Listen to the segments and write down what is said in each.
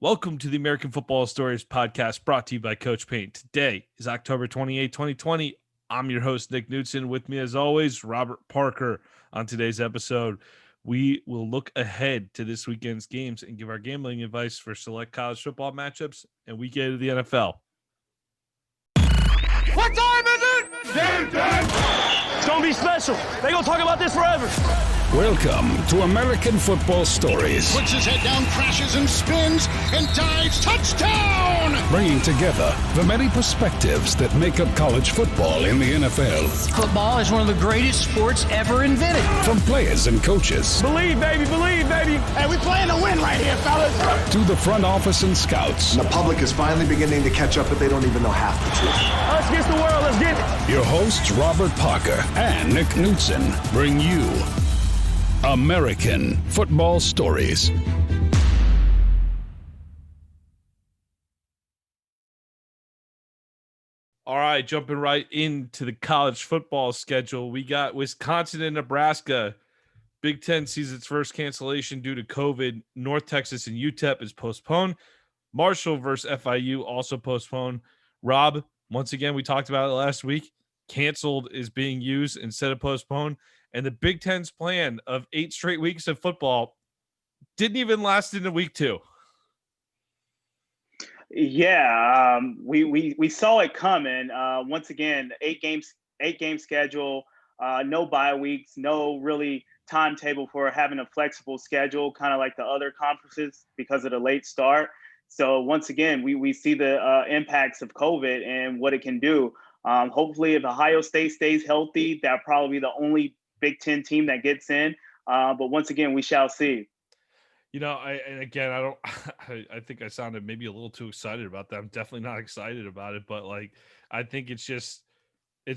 Welcome to the American Football Stories podcast brought to you by Coach Payne. Today is October 28, 2020. I'm your host, Nick Knudsen. With me, as always, Robert Parker. On today's episode, we will look ahead to this weekend's games and give our gambling advice for select college football matchups and week 8 of the NFL. What time is it? Game time! It's gonna be special. They're gonna talk about this forever. Welcome to American Football Stories. Puts his head down, crashes and spins, and dives. Touchdown! Bringing together the many perspectives that make up college football in the NFL. Football is one of the greatest sports ever invented. From players and coaches. Believe, baby, believe, baby. Hey, we playing to win right here, fellas. To the front office and scouts. The public is finally beginning to catch up, but they don't even know half the truth. Let's get the world, let's get it. Your hosts, Robert Parker and Nick Knudsen, bring you American Football Stories. All right, jumping right into the college football schedule. We got Wisconsin and Nebraska. Big Ten sees its first cancellation due to COVID. North Texas and UTEP is postponed. Marshall versus FIU also postponed. Rob, once again, we talked about it last week. Canceled is being used instead of postponed. And the Big Ten's plan of 8 straight weeks of football didn't even last into week 2. Yeah, we saw it coming. Once again, eight game schedule, no bye weeks, no really timetable for having a flexible schedule, kind of like the other conferences because of the late start. So once again, we see the impacts of COVID and what it can do. Hopefully, if Ohio State stays healthy, that'll probably be the only Big Ten team that gets in. But once again, we shall see. You know, I think I sounded maybe a little too excited about that. I'm definitely not excited about it, but I think it's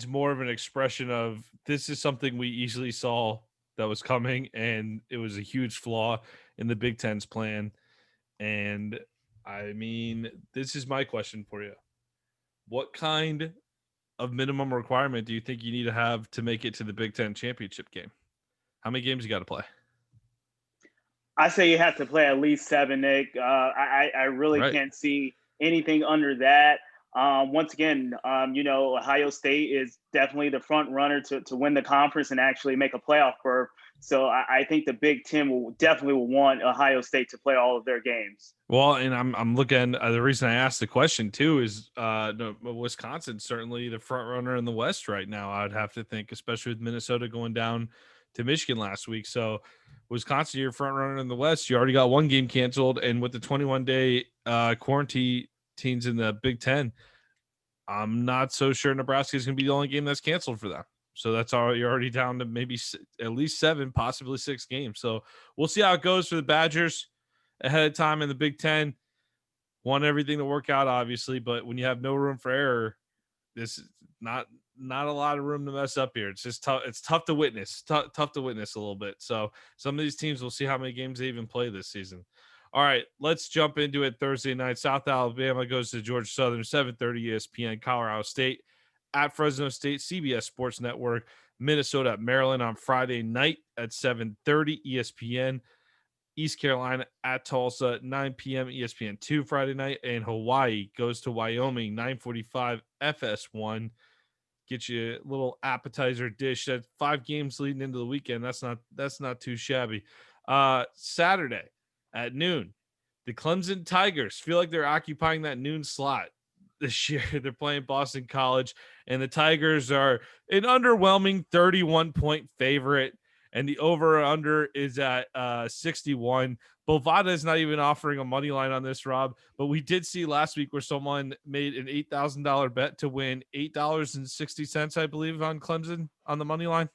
more of an expression of this is something we easily saw that was coming, and it was a huge flaw in the Big Ten's plan. And I mean, this is my question for you. What kind of minimum requirement do you think you need to have to make it to the Big Ten championship game? How many games you got to play? I say you have to play at least 7, Nick. I really can't see anything under that. Once again, Ohio State is definitely the front runner to win the conference and actually make a playoff berth. So I think the Big Ten will definitely want Ohio State to play all of their games. Well, and I'm looking. The reason I asked the question too is Wisconsin's certainly the front runner in the West right now. I'd have to think, especially with Minnesota going down to Michigan last week. So Wisconsin, you're front runner in the West. You already got one game canceled, and with the 21-day quarantine in the Big Ten, I'm not so sure Nebraska is going to be the only game that's canceled for them. So that's all. You're already down to maybe at least 7, possibly 6 games. So we'll see how it goes for the Badgers ahead of time in the Big Ten. Want everything to work out, obviously, but when you have no room for error, this is not a lot of room to mess up here. It's just tough. It's tough to witness. Tough to witness a little bit. So some of these teams, we'll see how many games they even play this season. All right, let's jump into it. Thursday night, South Alabama goes to Georgia Southern, 7:30 ESPN. Colorado State at Fresno State, CBS Sports Network. Minnesota at Maryland on Friday night at 7:30 ESPN. East Carolina at Tulsa, 9 p.m. ESPN2 Friday night. And Hawaii goes to Wyoming, 9:45 FS1. Get you a little appetizer dish. That's 5 games leading into the weekend. That's not too shabby. Saturday at noon, the Clemson Tigers feel like they're occupying that noon slot this year. They're playing Boston College, and the Tigers are an underwhelming 31-point favorite, and the over-under is at 61. Bovada is not even offering a money line on this, Rob, but we did see last week where someone made an $8,000 bet to win $8.60, I believe, on Clemson on the money line.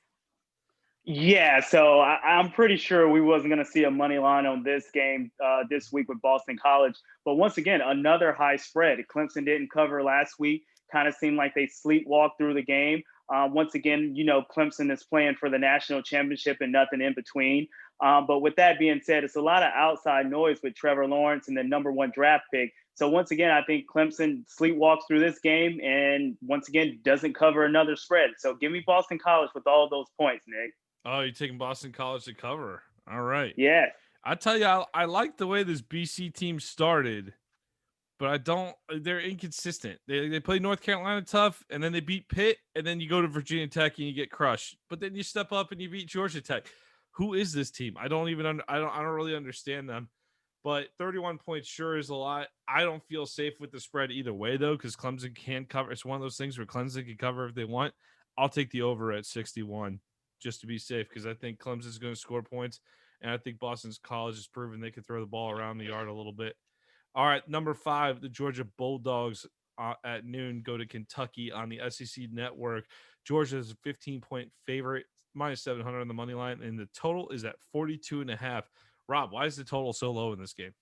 Yeah, so I'm pretty sure we wasn't going to see a money line on this game this week with Boston College. But once again, another high spread. Clemson didn't cover last week. Kind of seemed like they sleepwalked through the game. Once again, Clemson is playing for the national championship and nothing in between. But with that being said, it's a lot of outside noise with Trevor Lawrence and the number 1 draft pick. So once again, I think Clemson sleepwalks through this game and once again doesn't cover another spread. So give me Boston College with all those points, Nick. Oh, you're taking Boston College to cover. All right. Yeah. I tell you, I like the way this BC team started, but I don't. They're inconsistent. They play North Carolina tough, and then they beat Pitt, and then you go to Virginia Tech and you get crushed. But then you step up and you beat Georgia Tech. Who is this team? I don't even. I don't really understand them. But 31 points sure is a lot. I don't feel safe with the spread either way though, because Clemson can cover. It's one of those things where Clemson can cover if they want. I'll take the over at 61 just to be safe because I think Clemson's going to score points, and I think Boston's College has proven they can throw the ball around the yard a little bit. All right, number 5, the Georgia Bulldogs at noon go to Kentucky on the SEC Network. Georgia is a 15-point favorite, minus 700 on the money line, and the total is at 42.5. Rob, why is the total so low in this game?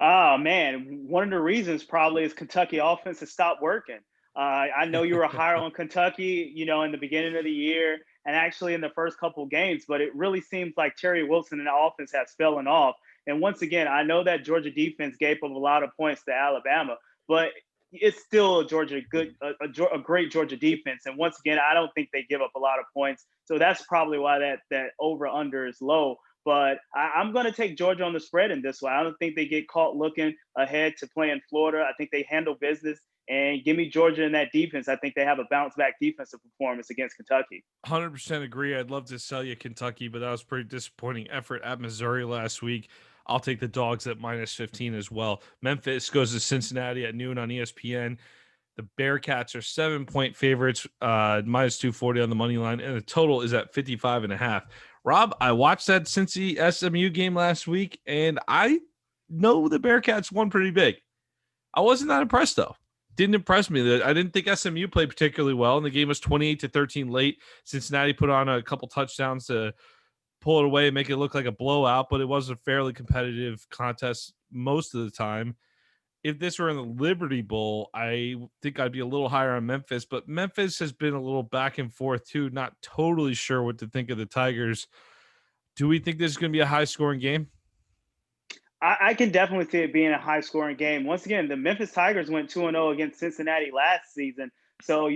Oh man, one of the reasons probably is Kentucky offense has stopped working. I know you were higher on Kentucky, in the beginning of the year and actually in the first couple of games, but it really seems like Terry Wilson and the offense has fallen off. And once again, I know that Georgia defense gave up a lot of points to Alabama, but it's still a great Georgia defense. And once again, I don't think they give up a lot of points, so that's probably why that over under is low. But I'm going to take Georgia on the spread in this one. I don't think they get caught looking ahead to play in Florida. I think they handle business. And give me Georgia in that defense. I think they have a bounce back defensive performance against Kentucky. 100% agree. I'd love to sell you Kentucky, but that was pretty disappointing effort at Missouri last week. I'll take the dogs at minus 15 as well. Memphis goes to Cincinnati at noon on ESPN. The Bearcats are 7-point favorites, minus 240 on the money line, and the total is at 55.5. Rob, I watched that Cincy SMU game last week, and I know the Bearcats won pretty big. I wasn't that impressed, though. Didn't impress me. I didn't think SMU played particularly well, and the game was 28-13 late. Cincinnati put on a couple touchdowns to pull it away and make it look like a blowout, but it was a fairly competitive contest most of the time. If this were in the Liberty Bowl, I think I'd be a little higher on Memphis, but Memphis has been a little back and forth too. Not totally sure what to think of the Tigers. Do we think this is going to be a high scoring game? I can definitely see it being a high scoring game. Once again, the Memphis Tigers went 2-0 against Cincinnati last season. So,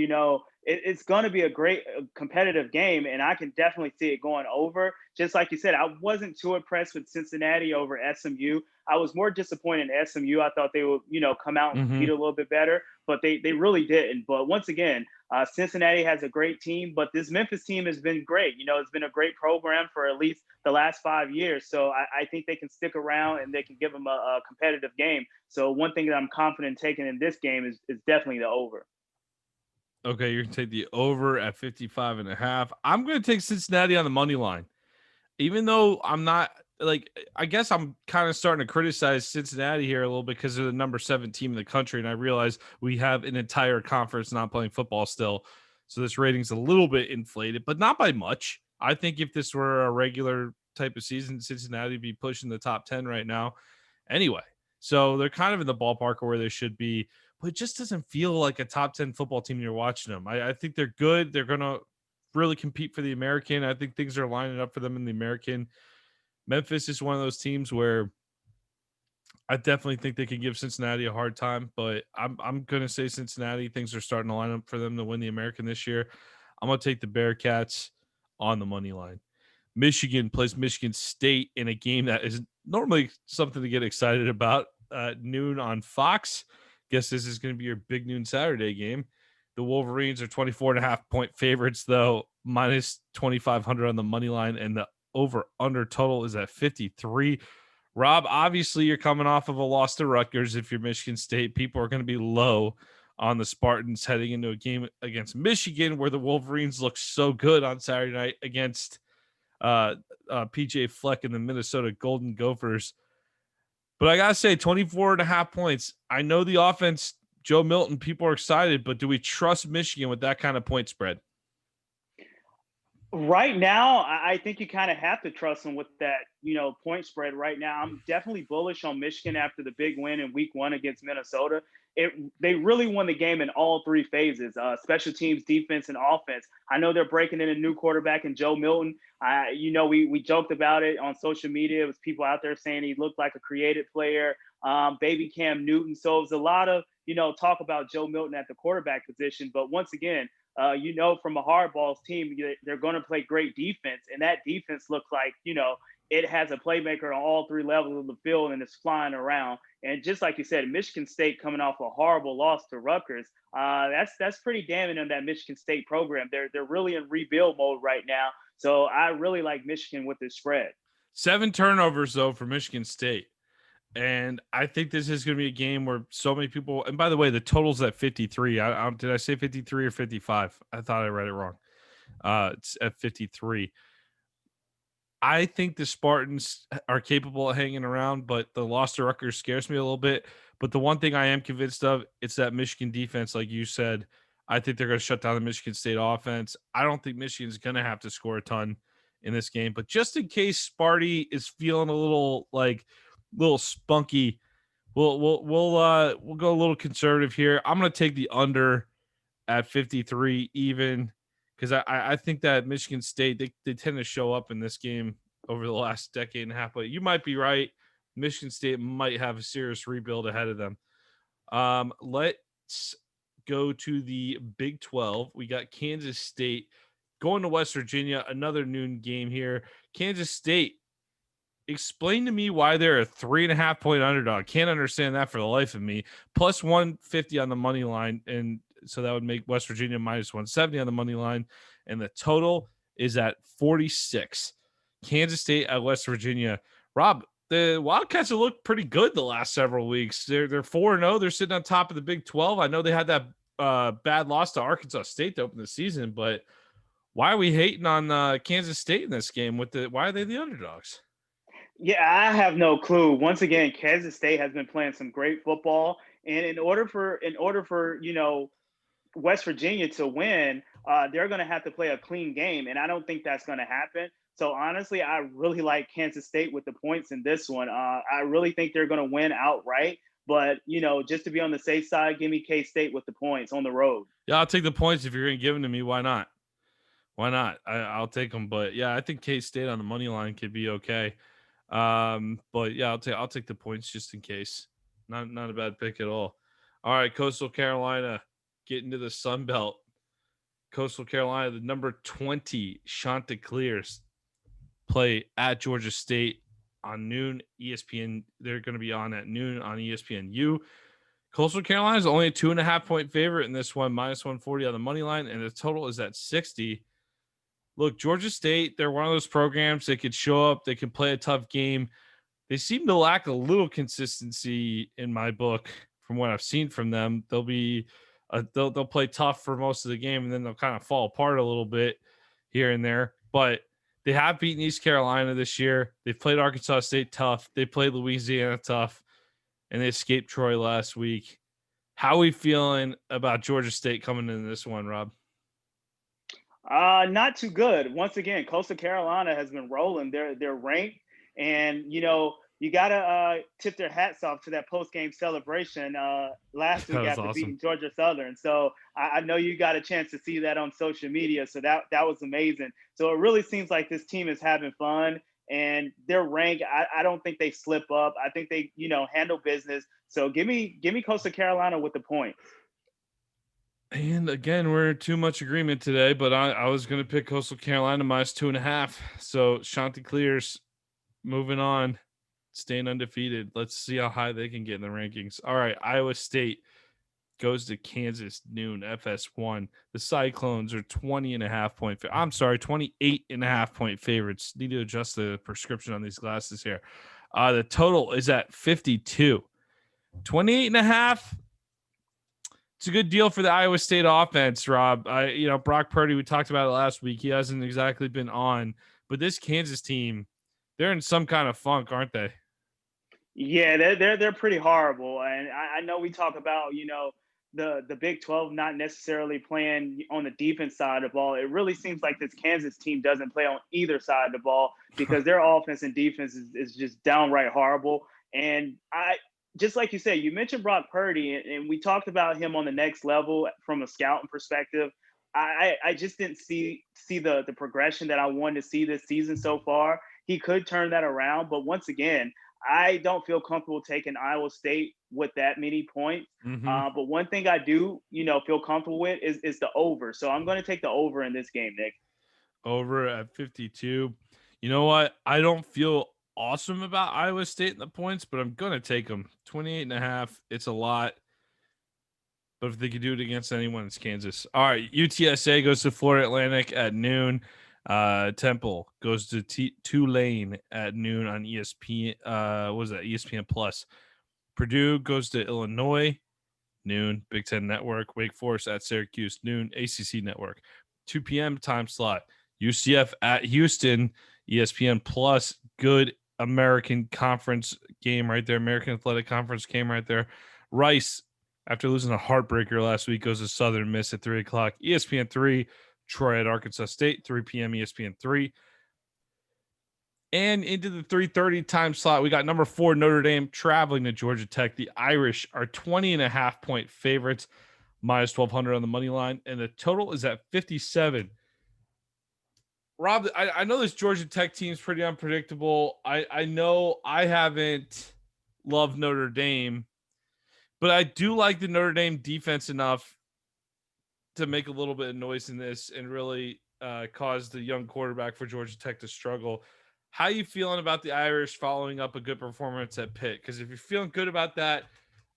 it's going to be a great competitive game, and I can definitely see it going over. Just like you said, I wasn't too impressed with Cincinnati over SMU. I was more disappointed in SMU. I thought they would, come out and compete a little bit better, but they really didn't. But once again, Cincinnati has a great team, but this Memphis team has been great. It's been a great program for at least the last 5 years. So I think they can stick around and they can give them a competitive game. So one thing that I'm confident taking in this game is definitely the over. Okay, you're going to take the over at 55.5. I'm going to take Cincinnati on the money line. Even though I'm not I guess I'm kind of starting to criticize Cincinnati here a little bit because they're the number 7 team in the country. And I realize we have an entire conference not playing football still. So this rating's a little bit inflated, but not by much. I think if this were a regular type of season, Cincinnati would be pushing the top 10 right now. Anyway, so they're kind of in the ballpark of where they should be, but it just doesn't feel like a top 10 football team you're watching them. I think they're good. They're going to really compete for the American. I think things are lining up for them in the American. Memphis is one of those teams where I definitely think they can give Cincinnati a hard time, but I'm going to say Cincinnati. Things are starting to line up for them to win the American this year. I'm going to take the Bearcats on the money line. Michigan plays Michigan State in a game that is normally something to get excited about. Noon on Fox. Guess this is going to be your big noon Saturday game. The Wolverines are 24.5-point favorites, though, minus 2,500 on the money line, and the over-under total is at 53. Rob, obviously you're coming off of a loss to Rutgers. If you're Michigan State, people are going to be low on the Spartans heading into a game against Michigan where the Wolverines look so good on Saturday night against PJ Fleck and the Minnesota Golden Gophers. But I got to say, 24.5 points. I know the offense, Joe Milton, people are excited, but do we trust Michigan with that kind of point spread? Right now, I think you kind of have to trust them with that, point spread right now. I'm definitely bullish on Michigan after the big win in week 1 against Minnesota. They really won the game in all 3 phases, special teams, defense, and offense. I know they're breaking in a new quarterback in Joe Milton. We joked about it on social media. It was people out there saying he looked like a creative player, baby Cam Newton. So it was a lot of, talk about Joe Milton at the quarterback position. But once again, from a hardball's team, they're going to play great defense. And that defense looks like, it has a playmaker on all three levels of the field and it's flying around. And just like you said, Michigan State coming off a horrible loss to Rutgers, that's pretty damning on that Michigan State program. They're really in rebuild mode right now. So I really like Michigan with this spread. 7 turnovers though for Michigan State. And I think this is going to be a game where so many people. And by the way, the total's at 53. Did I say 53 or 55? I thought I read it wrong. It's at 53. I think the Spartans are capable of hanging around, but the loss to Rutgers scares me a little bit. But the one thing I am convinced of, it's that Michigan defense, like you said. I think they're going to shut down the Michigan State offense. I don't think Michigan's going to have to score a ton in this game, but just in case Sparty is feeling a little spunky, we'll go a little conservative here. I'm going to take the under at 53 even, because I think that Michigan State, they tend to show up in this game over the last decade and a half, but you might be right. Michigan State might have a serious rebuild ahead of them. Let's go to the Big 12. We got Kansas State going to West Virginia, another noon game here. Kansas State, explain to me why they're a 3.5 point underdog. Can't understand that for the life of me. Plus 150 on the money line, and so that would make West Virginia minus 170 on the money line, and the total is at 46. Kansas State at West Virginia. Rob, the Wildcats have looked pretty good the last several weeks. They're 4-0. They're sitting on top of the Big 12. I know they had that bad loss to Arkansas State to open the season, but why are we hating on Kansas State in this game? Why are they the underdogs? Yeah, I have no clue. Once again, Kansas State has been playing some great football, and in order for West Virginia to win, they're going to have to play a clean game, and I don't think that's going to happen. So honestly, I really like Kansas State with the points in this one. I really think they're going to win outright. But, just to be on the safe side, give me K-State with the points on the road. Yeah, I'll take the points if you're going to give them to me. Why not? Why not? I'll take them. But, yeah, I think K-State on the money line could be okay. But, yeah, I'll take the points just in case. Not a bad pick at all. All right, Coastal Carolina getting to the Sun Belt. Coastal Carolina, the number 20 Chanticleers play at Georgia State on noon. ESPN, they're going to be on at noon on ESPNU. Coastal Carolina is only a 2.5 point favorite in this one, minus 140 on the money line, and the total is at 60. Look, Georgia State, they're one of those programs that could show up, they can play a tough game. They seem to lack a little consistency in my book from what I've seen from them. They'll play tough for most of the game, and then they'll kind of fall apart a little bit here and there. But they have beaten East Carolina this year. They've played Arkansas State tough. They played Louisiana tough, and they escaped Troy last week. How are we feeling about Georgia State coming into this one, Rob? Not too good. Once again, Coastal Carolina has been rolling. They're ranked, and you gotta tip their hats off to that post game celebration last week after beating Georgia Southern. So I know you got a chance to see that on social media. So that was amazing. So it really seems like this team is having fun, and their rank. I don't think they slip up. I think they handle business. So give me Coastal Carolina with the point. And again, we're in too much agreement today, but I was going to pick Coastal Carolina minus 2.5. So Chanticleers moving on, staying undefeated. Let's see how high they can get in the rankings. All right, Iowa State goes to Kansas noon, FS1. The Cyclones are 28.5 point favorites. Need to adjust the prescription on these glasses here. The total is at 52. 28.5. It's a good deal for the Iowa State offense, Rob. Brock Purdy, we talked about it last week. He hasn't exactly been on, but this Kansas team, they're in some kind of funk, aren't they? Yeah, they're pretty horrible. And I know we talk about, the Big 12 not necessarily playing on the defense side of the ball. It really seems like this Kansas team doesn't play on either side of the ball because their offense and defense is just downright horrible. And just like you said, you mentioned Brock Purdy, and we talked about him on the next level from a scouting perspective. I just didn't see the progression that I wanted to see this season so far. He could turn that around, but once again, I don't feel comfortable taking Iowa State with that many points. Mm-hmm. But one thing I do, feel comfortable with is the over. So I'm going to take the over in this game, Nick. Over at 52. You know what? I don't feel awesome about Iowa State in the points, but I'm gonna take them. 28.5. It's a lot. But if they could do it against anyone, it's Kansas. All right, UTSA goes to Florida Atlantic at noon. Temple goes to Tulane at noon on ESPN. What was that? ESPN Plus. Purdue goes to Illinois noon. Big Ten Network. Wake Forest at Syracuse noon. ACC Network. 2 p.m. time slot. UCF at Houston. ESPN Plus. Good American Conference game right there. American Athletic Conference game right there. Rice, after losing a heartbreaker last week, goes to Southern Miss at 3 o'clock. ESPN 3, Troy at Arkansas State, 3 p.m. ESPN 3. And into the 3:30 time slot, we got number 4 Notre Dame traveling to Georgia Tech. The Irish are 20.5-point favorites, minus 1,200 on the money line, and the total is at 57. Rob, I know this Georgia Tech team is pretty unpredictable. I know I haven't loved Notre Dame, but I do like the Notre Dame defense enough to make a little bit of noise in this and really cause the young quarterback for Georgia Tech to struggle. How you feeling about the Irish following up a good performance at Pitt? Because if you're feeling good about that,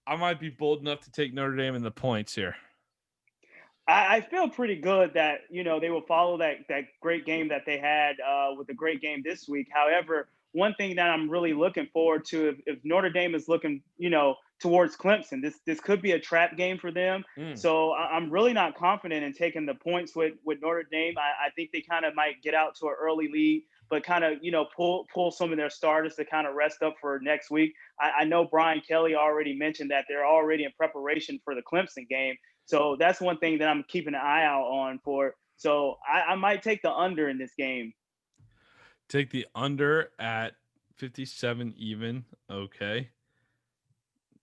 I might be bold enough to take Notre Dame in the points here. I feel pretty good that they will follow that great game that they had with the great game this week. However, one thing that I'm really looking forward to, if Notre Dame is looking towards Clemson, this could be a trap game for them. So I'm really not confident in taking the points with Notre Dame. I think they kind of might get out to an early lead, but kind of pull some of their starters to kind of rest up for next week. I know Brian Kelly already mentioned that they're already in preparation for the Clemson game. So that's one thing that I'm keeping an eye out on for. So I might take the under in this game. Take the under at 57 even. Okay.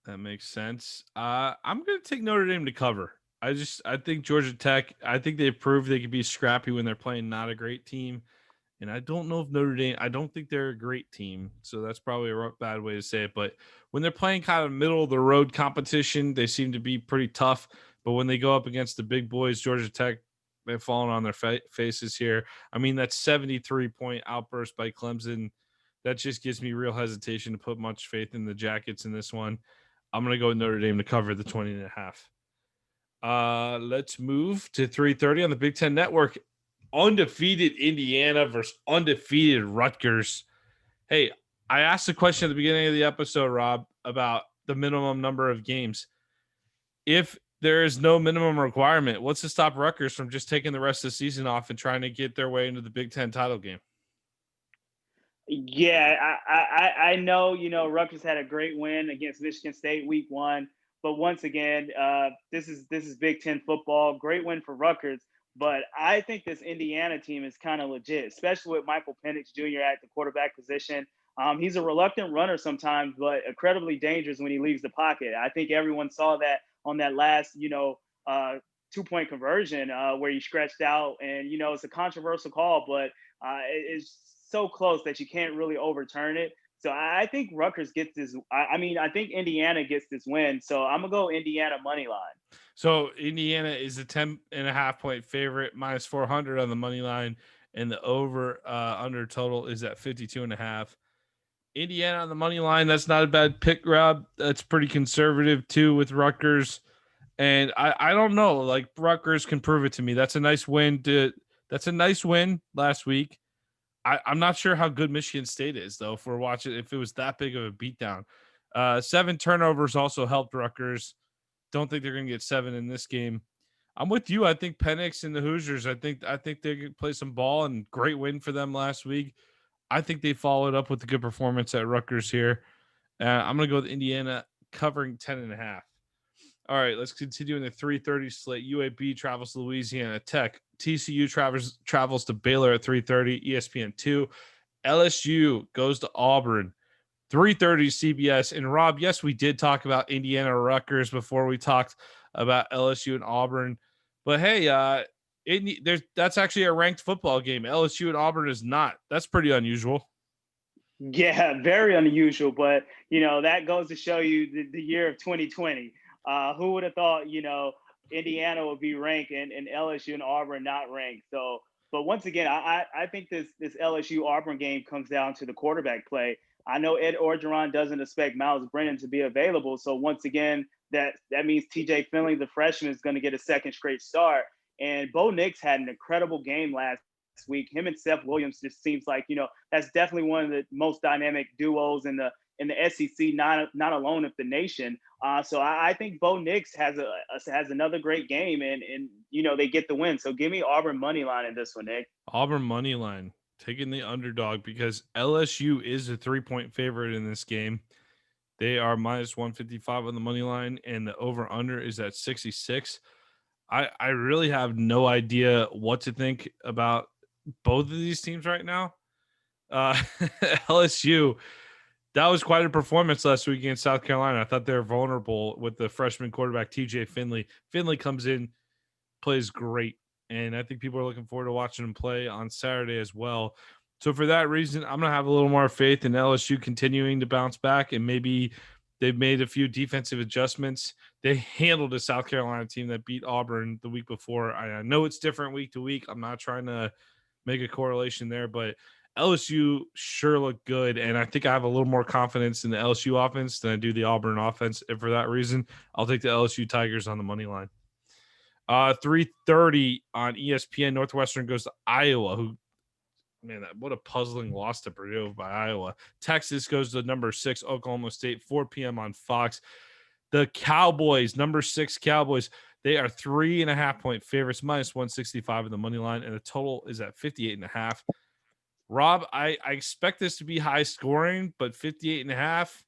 That makes sense. I'm going to take Notre Dame to cover. I think Georgia Tech, I think they've proved they can be scrappy when they're playing not a great team. And I don't know if Notre Dame, I don't think they're a great team. So that's probably a bad way to say it. But when they're playing kind of middle of the road competition, they seem to be pretty tough. But when they go up against the big boys, Georgia Tech, they've fallen on their faces here. I mean, that 73-point outburst by Clemson, that just gives me real hesitation to put much faith in the Jackets in this one. I'm going to go with Notre Dame to cover the 20.5. Let's move to 3:30 on the Big Ten Network. Undefeated Indiana versus undefeated Rutgers. Hey, I asked a question at the beginning of the episode, Rob, about the minimum number of games. If there is no minimum requirement, what's to stop Rutgers from just taking the rest of the season off and trying to get their way into the Big Ten title game? Yeah, I know, Rutgers had a great win against Michigan State week 1. But once again, this is Big Ten football. Great win for Rutgers. But I think this Indiana team is kind of legit, especially with Michael Penix Jr. at the quarterback position. He's a reluctant runner sometimes, but incredibly dangerous when he leaves the pocket. I think everyone saw that on that last, 2-point conversion where he stretched out. And, it's a controversial call, but it's so close that you can't really overturn it. So I think Rutgers gets this. I think Indiana gets this win. So I'm going to go Indiana money line. So Indiana is a 10.5-point favorite, minus 400 on the money line, and the over under total is at 52.5. Indiana on the money line, that's not a bad pick, Rob. That's pretty conservative too with Rutgers. And I don't know, like Rutgers can prove it to me. That's a nice win. That's a nice win last week. I'm not sure how good Michigan State is, though, if it was that big of a beatdown. 7 turnovers also helped Rutgers. Don't think they're going to get 7 in this game. I'm with you. I think Penix and the Hoosiers, I think they could play some ball, and great win for them last week. I think they followed up with a good performance at Rutgers here. I'm going to go with Indiana covering 10.5. All right, let's continue in the 3:30 slate. UAB travels to Louisiana Tech. TCU travels to Baylor at 3:30. ESPN 2. LSU goes to Auburn. 3:30 CBS. And Rob, yes, we did talk about Indiana Rutgers before we talked about LSU and Auburn. But hey, that's actually a ranked football game. LSU and Auburn is not. That's pretty unusual. Yeah, very unusual. But, that goes to show you the year of 2020. Who would have thought, Indiana would be ranked and LSU and Auburn not ranked. So, But once again, I think this LSU Auburn game comes down to the quarterback play. I know Ed Orgeron doesn't expect Miles Brennan to be available. So once again, that means TJ Finley, the freshman, is going to get a second straight start. And Bo Nix had an incredible game last week. Him and Seth Williams just seems like, that's definitely one of the most dynamic duos in the SEC, not alone of the nation. So I think Bo Nix has another great game, and they get the win. So give me Auburn money line in this one, Nick. Auburn money line, taking the underdog because LSU is a 3-point favorite in this game. They are minus 155 on the money line, and the over under is at 66. I really have no idea what to think about both of these teams right now. LSU, that was quite a performance last week against South Carolina. I thought they were vulnerable with the freshman quarterback TJ Finley. Finley comes in, plays great, and I think people are looking forward to watching him play on Saturday as well. So for that reason, I'm going to have a little more faith in LSU continuing to bounce back, and maybe they've made a few defensive adjustments. They handled a South Carolina team that beat Auburn the week before. I know it's different week to week. I'm not trying to make a correlation there, but LSU sure looked good, and I think I have a little more confidence in the LSU offense than I do the Auburn offense. And for that reason, I'll take the LSU Tigers on the money line. 3:30 on ESPN. Northwestern goes to Iowa, who, man, what a puzzling loss to Purdue by Iowa. Texas goes to number 6, Oklahoma State, 4 p.m. on Fox. The Cowboys, number 6 Cowboys, they are 3.5-point favorites, minus 165 in the money line, and the total is at 58.5. Rob, I expect this to be high scoring, but 58.5,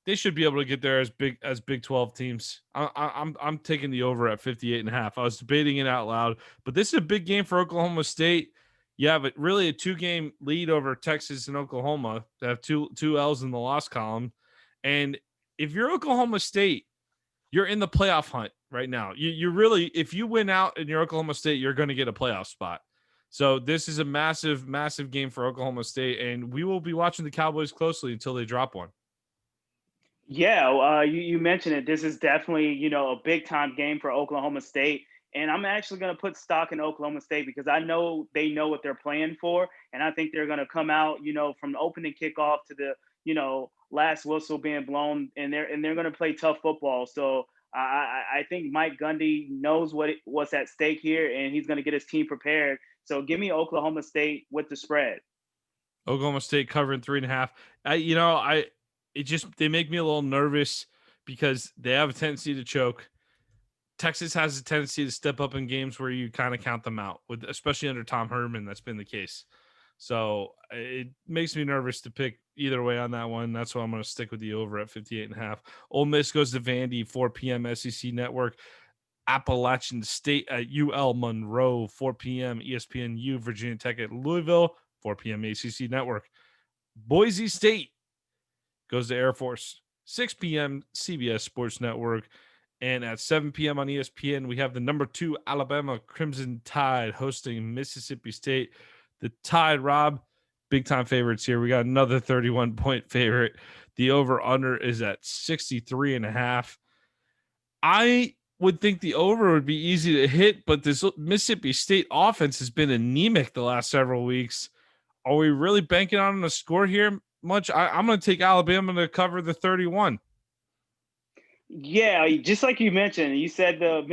they should be able to get there as Big 12 teams. I'm taking the over at 58.5. I was debating it out loud, but this is a big game for Oklahoma State. You have really a 2-game lead over Texas and Oklahoma. They have two L's in the loss column, and if you're Oklahoma State, you're in the playoff hunt right now. You really, if you win out in your Oklahoma State, you're going to get a playoff spot. So this is a massive, massive game for Oklahoma State, and we will be watching the Cowboys closely until they drop one. Yeah, you mentioned it. This is definitely, a big time game for Oklahoma State. And I'm actually going to put stock in Oklahoma State because I know they know what they're playing for. And I think they're going to come out, from the opening kickoff to the, last whistle being blown, and they're going to play tough football. So I think Mike Gundy knows what's at stake here, and he's going to get his team prepared. So give me Oklahoma State with the spread. Oklahoma State covering 3.5. They make me a little nervous because they have a tendency to choke. Texas has a tendency to step up in games where you kind of count them out, especially under Tom Herman. That's been the case. So it makes me nervous to pick either way on that one. That's why I'm going to stick with the over at 58.5. Ole Miss goes to Vandy, 4 p.m. SEC Network. Appalachian State at UL Monroe, 4 p.m. ESPNU. Virginia Tech at Louisville, 4 p.m. ACC Network. Boise State goes to Air Force, 6 p.m. CBS Sports Network. And at 7 p.m. on ESPN, we have the number 2 Alabama Crimson Tide hosting Mississippi State. The Tide, Rob, big-time favorites here. We got another 31-point favorite. The over-under is at 63.5. I would think the over would be easy to hit, but this Mississippi State offense has been anemic the last several weeks. Are we really banking on a score here much? I'm going to take Alabama to cover the 31. Yeah, just like you mentioned, you said the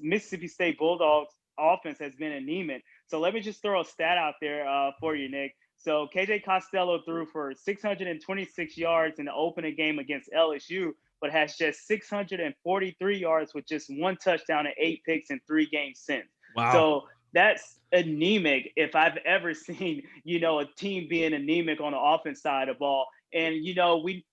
Mississippi State Bulldogs offense has been anemic. So let me just throw a stat out there for you, Nick. So KJ Costello threw for 626 yards in the opening game against LSU, but has just 643 yards with just 1 touchdown and 8 picks in 3 games since. Wow. So that's anemic if I've ever seen, a team being anemic on the offense side of ball. And,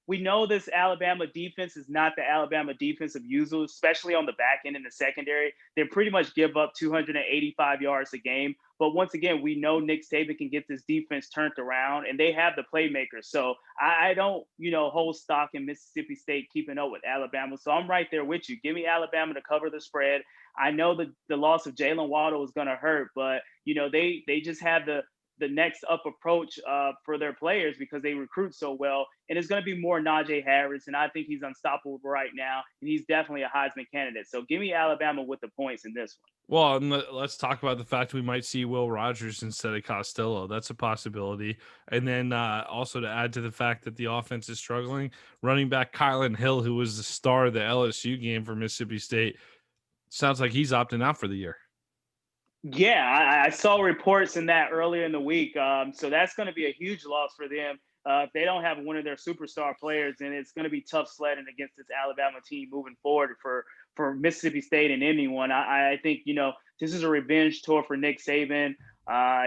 we know this Alabama defense is not the Alabama defense of usual, especially on the back end in the secondary. They pretty much give up 285 yards a game. But once again, we know Nick Saban can get this defense turned around, and they have the playmakers. So I don't, hold stock in Mississippi State keeping up with Alabama. So I'm right there with you. Give me Alabama to cover the spread. I know the loss of Jalen Waddle is going to hurt, but, they just have the the next up approach for their players because they recruit so well. And it's going to be more Najee Harris, and I think he's unstoppable right now, and he's definitely a Heisman candidate. So give me Alabama with the points in this one. Well, and let's talk about the fact we might see Will Rogers instead of Costello. That's a possibility. And then also to add to the fact that the offense is struggling, running back Kylan Hill, who was the star of the LSU game for Mississippi State, sounds like he's opting out for the year. Yeah, I saw reports in that earlier in the week. So that's going to be a huge loss for them. If they don't have one of their superstar players, then it's going to be tough sledding against this Alabama team moving forward for Mississippi State and anyone. I think, this is a revenge tour for Nick Saban.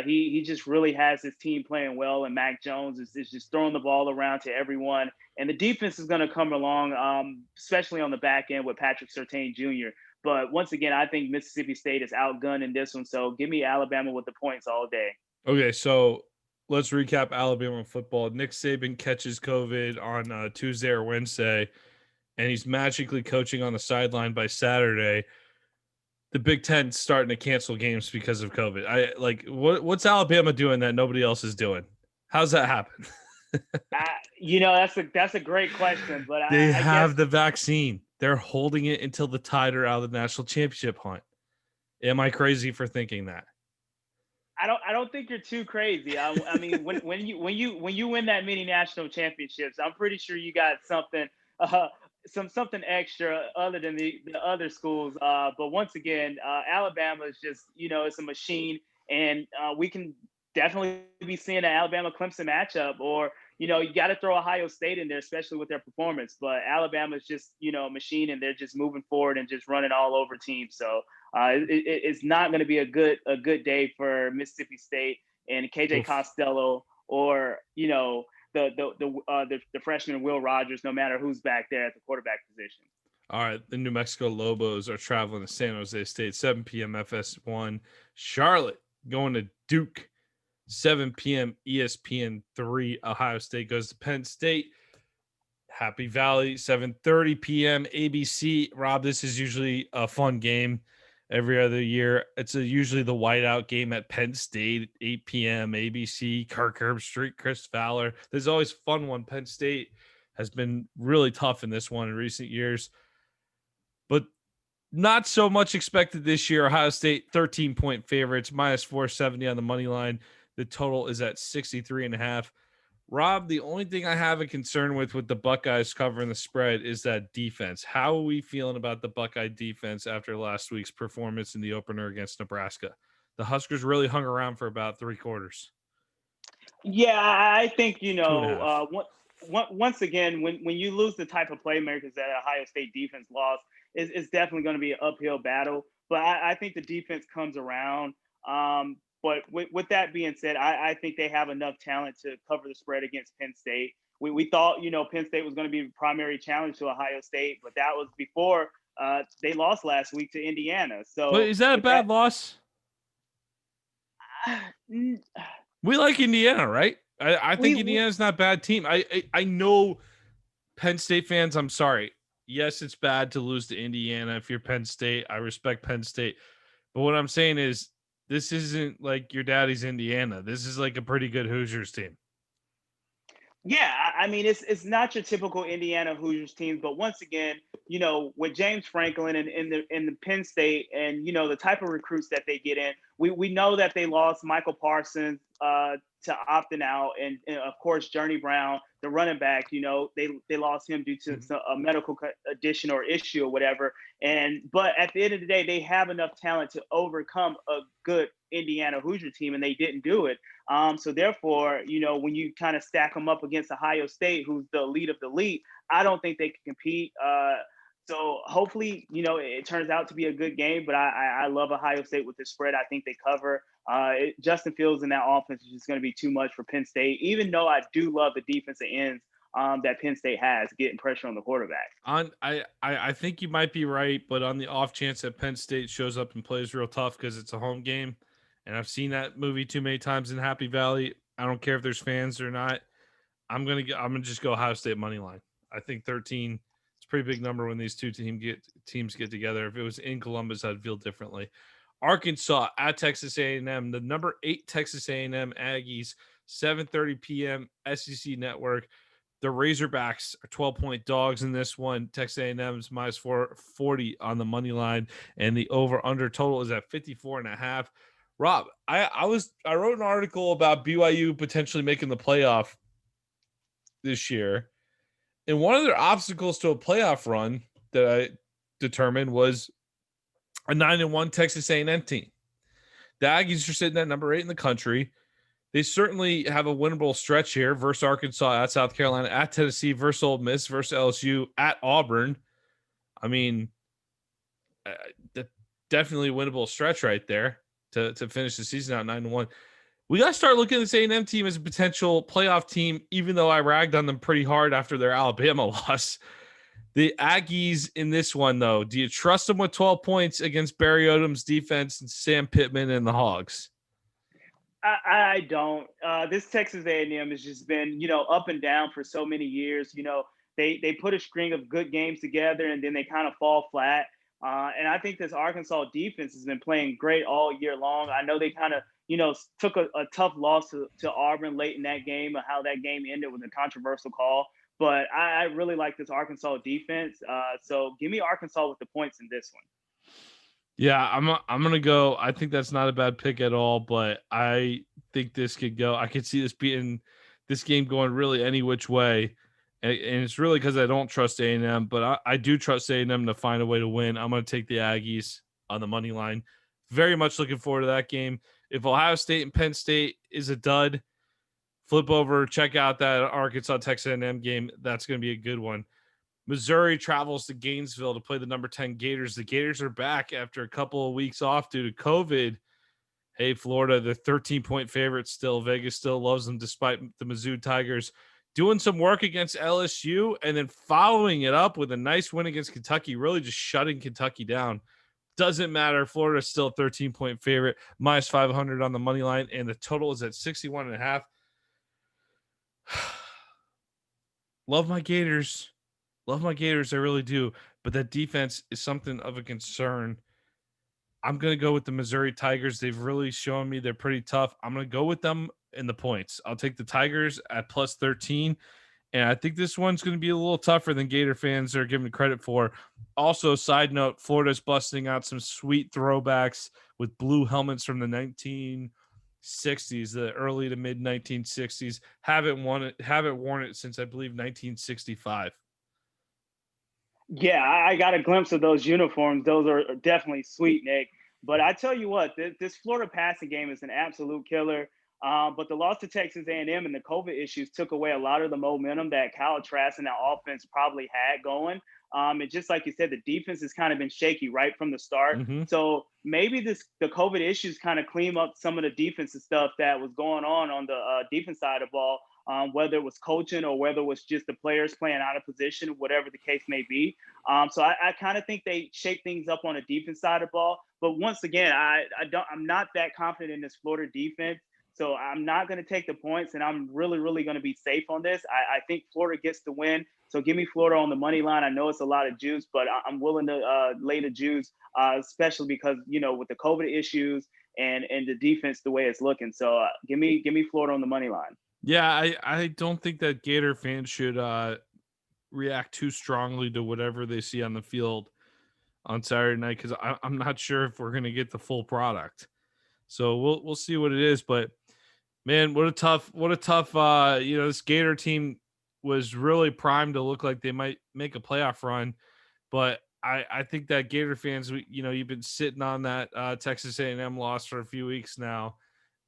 He just really has his team playing well, and Mac Jones is just throwing the ball around to everyone. And the defense is going to come along, especially on the back end with Patrick Surtain Jr. But once again, I think Mississippi State is outgunned in this one. So give me Alabama with the points all day. Okay, so let's recap Alabama football. Nick Saban catches COVID on Tuesday or Wednesday, and he's magically coaching on the sideline by Saturday. The Big Ten's starting to cancel games because of COVID. What's Alabama doing that nobody else is doing? How's that happen? That's a great question, but they I have guess the vaccine. They're holding it until the Tide are out of the national championship hunt. Am I crazy for thinking that? I don't think you're too crazy. I mean, when you win that many national championships, I'm pretty sure you got something something extra other than the other schools. But once again, Alabama is just it's a machine, and we can definitely be seeing an Alabama Clemson matchup, or you got to throw Ohio State in there, especially with their performance. But Alabama is just a machine, and they're just moving forward and just running all over teams. So it's not going to be a good day for Mississippi State and KJ Costello, or the freshman Will Rogers, no matter who's back there at the quarterback position. All right, the New Mexico Lobos are traveling to San Jose State, 7 p.m. FS1. Charlotte going to Duke, 7 p.m. ESPN3. Ohio State goes to Penn State. Happy Valley, 7:30 p.m. ABC. Rob, this is usually a fun game every other year. It's usually the whiteout game at Penn State, 8 p.m. ABC. Kirk Herbstreit, Chris Fowler. There's always a fun one. Penn State has been really tough in this one in recent years, but not so much expected this year. Ohio State 13-point favorites, minus 470 on the money line. The total is at 63.5. Rob, the only thing I have a concern with the Buckeyes covering the spread is that defense. How are we feeling about the Buckeye defense after last week's performance in the opener against Nebraska? The Huskers really hung around for about 3 quarters. Yeah, I think, once again, when you lose the type of playmakers that Ohio State defense lost, it's definitely going to be an uphill battle. But I think the defense comes around. But with that being said, I think they have enough talent to cover the spread against Penn State. We thought, Penn State was going to be the primary challenge to Ohio State, but that was before they lost last week to Indiana. So, but is that a bad loss? We like Indiana, right? I think Indiana's not a bad team. I know Penn State fans, I'm sorry. Yes, it's bad to lose to Indiana if you're Penn State. I respect Penn State. But what I'm saying is, this isn't like your daddy's Indiana. This is like a pretty good Hoosiers team. Yeah, I mean, it's not your typical Indiana Hoosiers team, but once again, with James Franklin and in the Penn State, and the type of recruits that they get in, we know that they lost Michael Parsons to opting out, and of course Journey Brown, the running back. They lost him due to a medical condition or issue or whatever. But at the end of the day, they have enough talent to overcome a good Indiana Hoosier team, and they didn't do it. So therefore, when you kind of stack them up against Ohio State, who's the elite of the elite, I don't think they can compete. So hopefully, it turns out to be a good game. But I love Ohio State with the spread. I think they cover. Justin Fields in that offense is just going to be too much for Penn State, even though I do love the defensive ends that Penn State has, getting pressure on the quarterback. I think you might be right, but on the off chance that Penn State shows up and plays real tough because it's a home game, and I've seen that movie too many times in Happy Valley. I don't care if there's fans or not. I'm gonna just go Ohio State money line. I think 13. It's a pretty big number when these two teams get together. If it was in Columbus, I'd feel differently. Arkansas at Texas A&M, the number 8 Texas A&M Aggies, 7:30 p.m. SEC Network. The Razorbacks are 12-point dogs in this one. Texas A&M's minus 440 on the money line, and the over/under total is at 54.5. Rob, I wrote an article about BYU potentially making the playoff this year, and one of their obstacles to a playoff run that I determined was a 9-1 Texas A&M team. The Aggies are sitting at number 8 in the country. They certainly have a winnable stretch here versus Arkansas, at South Carolina, at Tennessee, versus Ole Miss, versus LSU, at Auburn. I mean, definitely a winnable stretch right there to finish the season out 9-1. We got to start looking at this A&M team as a potential playoff team, even though I ragged on them pretty hard after their Alabama loss. The Aggies in this one, though, do you trust them with 12 points against Barry Odom's defense and Sam Pittman and the Hogs? I don't. This Texas A&M has just been, up and down for so many years. They put a string of good games together and then they kind of fall flat. And I think this Arkansas defense has been playing great all year long. I know they kind of, took a tough loss to Auburn late in that game, how that game ended with a controversial call. But I really like this Arkansas defense. So give me Arkansas with the points in this one. Yeah, I'm gonna go. I think that's not a bad pick at all, but I think this could go. I could see this game going really any which way, and it's really because I don't trust A&M, but I do trust A&M to find a way to win. I'm gonna take the Aggies on the money line. Very much looking forward to that game. If Ohio State and Penn State is a dud, flip over, check out that Arkansas Texas A&M game. That's gonna be a good one. Missouri travels to Gainesville to play the number 10 Gators. The Gators are back after a couple of weeks off due to COVID. Hey, Florida, the 13-point favorites still. Vegas still loves them despite the Mizzou Tigers doing some work against LSU and then following it up with a nice win against Kentucky, really just shutting Kentucky down. Doesn't matter. Florida's still a 13-point favorite, minus 500 on the money line, and the total is at 61.5. Love my Gators. Love my Gators, I really do. But that defense is something of a concern. I'm going to go with the Missouri Tigers. They've really shown me they're pretty tough. I'm going to go with them in the points. I'll take the Tigers at plus 13. And I think this one's going to be a little tougher than Gator fans are giving credit for. Also, side note, Florida's busting out some sweet throwbacks with blue helmets from the 1960s, the early to mid 1960s. Haven't worn it since I believe 1965. Yeah, I got a glimpse of those uniforms. Those are definitely sweet, Nick. But I tell you what, this Florida passing game is an absolute killer. But the loss to Texas A&M and the COVID issues took away a lot of the momentum that Kyle Trask and that offense probably had going. And just like you said, the defense has kind of been shaky right from the start. Mm-hmm. So maybe the COVID issues kind of clean up some of the defensive stuff that was going on the defense side of the ball. Whether it was coaching or whether it was just the players playing out of position, whatever the case may be. So I kind of think they shake things up on the defense side of the ball. But once again, I'm not that confident in this Florida defense. So I'm not going to take the points, and I'm really, really going to be safe on this. I think Florida gets the win. So give me Florida on the money line. I know it's a lot of juice, but I'm willing to lay the juice, especially because, with the COVID issues and the defense, the way it's looking. So give me Florida on the money line. Yeah, I don't think that Gator fans should react too strongly to whatever they see on the field on Saturday night, because I'm not sure if we're going to get the full product. So we'll see what it is. But man, what a tough this Gator team was really primed to look like they might make a playoff run. But I think that Gator fans, you've been sitting on that Texas A&M loss for a few weeks now.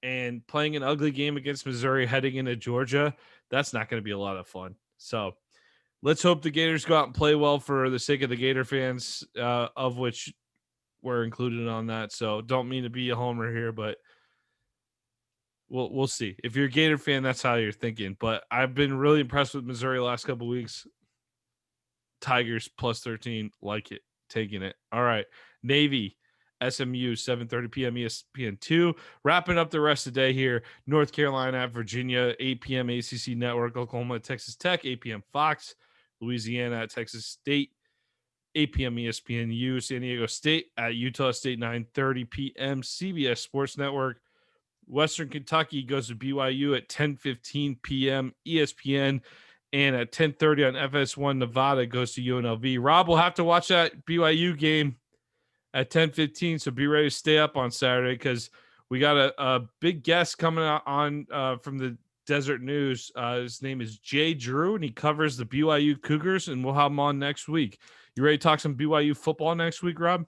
And playing an ugly game against Missouri heading into Georgia, that's not going to be a lot of fun. So let's hope the Gators go out and play well for the sake of the Gator fans, of which we're included on that. So don't mean to be a homer here, but we'll see. If you're a Gator fan, that's how you're thinking. But I've been really impressed with Missouri the last couple of weeks. Tigers plus 13, like it, taking it. All right, Navy. SMU, 7:30 p.m. ESPN2. Wrapping up the rest of the day here. North Carolina at Virginia, 8 p.m. ACC Network. Oklahoma at Texas Tech, 8 p.m. Fox. Louisiana at Texas State, 8 p.m. ESPNU. San Diego State at Utah State, 9:30 p.m. CBS Sports Network. Western Kentucky goes to BYU at 10:15 p.m. ESPN, and at 10:30 on FS1, Nevada goes to UNLV. Rob will have to watch that BYU game at 10:15, so be ready to stay up on Saturday because we got a big guest coming on from the Desert News. His name is Jay Drew, and he covers the BYU Cougars, and we'll have him on next week. You ready to talk some BYU football next week, Rob?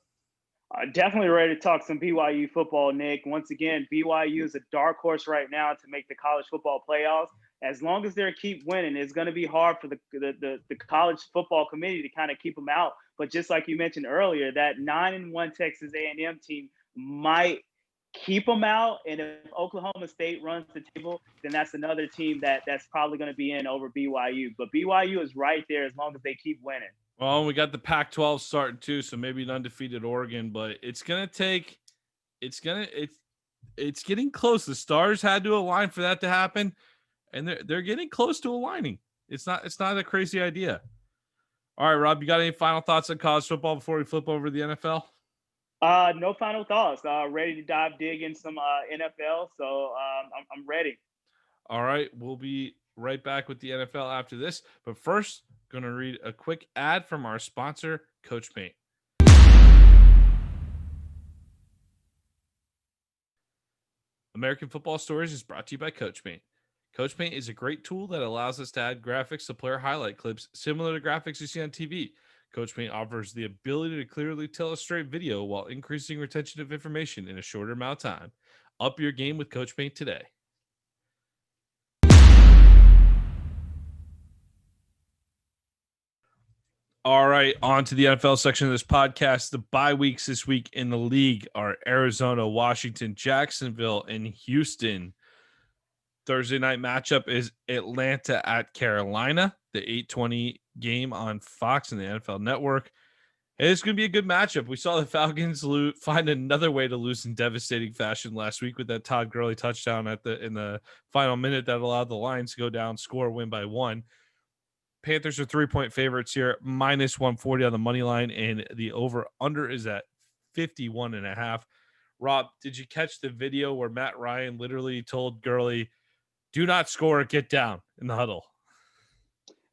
Definitely ready to talk some BYU football, Nick. Once again, BYU is a dark horse right now to make the college football playoffs. As long as they keep winning, it's going to be hard for the college football committee to kind of keep them out. But just like you mentioned earlier, that 9-1 Texas A&M team might keep them out. And if Oklahoma State runs the table, then that's another team that's probably going to be in over BYU. But BYU is right there as long as they keep winning. Well, we got the Pac-12 starting too, so maybe an undefeated Oregon, but it's getting close. The stars had to align for that to happen, and they're getting close to aligning. It's not a crazy idea. All right, Rob, you got any final thoughts on college football before we flip over to the NFL? No final thoughts. Ready to dig in some NFL, so I'm ready. All right, we'll be right back with the NFL after this, but first, going to read a quick ad from our sponsor, Coach Paint. American Football Stories is brought to you by Coach Paint. Coach Paint is a great tool that allows us to add graphics to player highlight clips similar to graphics you see on TV. Coach Paint offers the ability to clearly tell a straight video while increasing retention of information in a shorter amount of time. Up your game with Coach Paint today. All right, on to the NFL section of this podcast. The bye weeks this week in the league are Arizona, Washington, Jacksonville, and Houston. Thursday night matchup is Atlanta at Carolina, the 8:20 game on Fox and the NFL Network. And it's going to be a good matchup. We saw the Falcons find another way to lose in devastating fashion last week with that Todd Gurley touchdown in the final minute that allowed the Lions to go down, score, win by 1. Panthers are 3-point favorites here, minus 140 on the money line, and the over-under is at 51.5. Rob, did you catch the video where Matt Ryan literally told Gurley, do not score, get down in the huddle?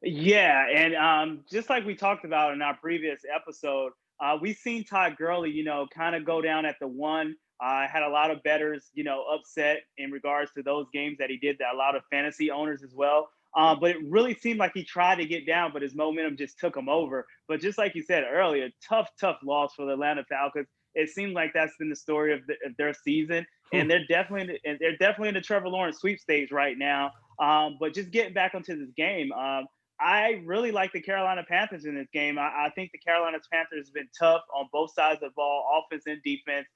Yeah, and just like we talked about in our previous episode, we've seen Todd Gurley, kind of go down at the one. Had a lot of bettors, upset in regards to those games that he did, that a lot of fantasy owners as well. But it really seemed like he tried to get down, but his momentum just took him over. But just like you said earlier, tough loss for the Atlanta Falcons. It seemed like that's been the story of their season, and they're definitely in the Trevor Lawrence sweepstakes right now. But just getting back onto this game, I really like the Carolina Panthers in this game. I think the Carolina Panthers have been tough on both sides of the ball, offense and defense.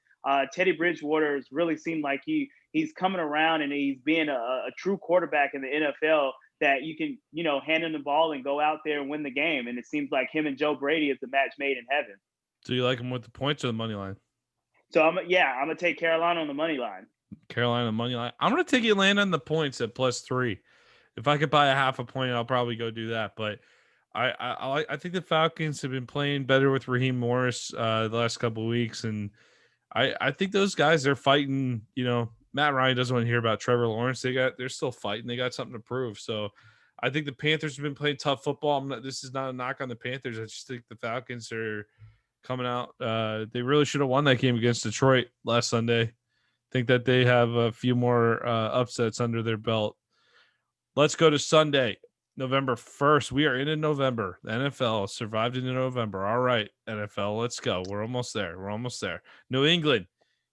Teddy Bridgewater has really seemed like he's coming around and he's being a true quarterback in the NFL that you can, hand him the ball and go out there and win the game. And it seems like him and Joe Brady is the match made in heaven. Do you like him with the points or the money line? So I'm going to take Carolina on the money line. Carolina money line. I'm going to take Atlanta on the points at +3. If I could buy a half a point, I'll probably go do that. But I think the Falcons have been playing better with Raheem Morris the last couple of weeks, and I think those guys are fighting. Matt Ryan doesn't want to hear about Trevor Lawrence. They're still fighting. They got something to prove. So I think the Panthers have been playing tough football. This is not a knock on the Panthers. I just think the Falcons are coming out. They really should have won that game against Detroit last Sunday. Think that they have a few more upsets under their belt. Let's go to Sunday, November 1st. We are into November. The NFL survived into November. All right, NFL, let's go. We're almost there. New England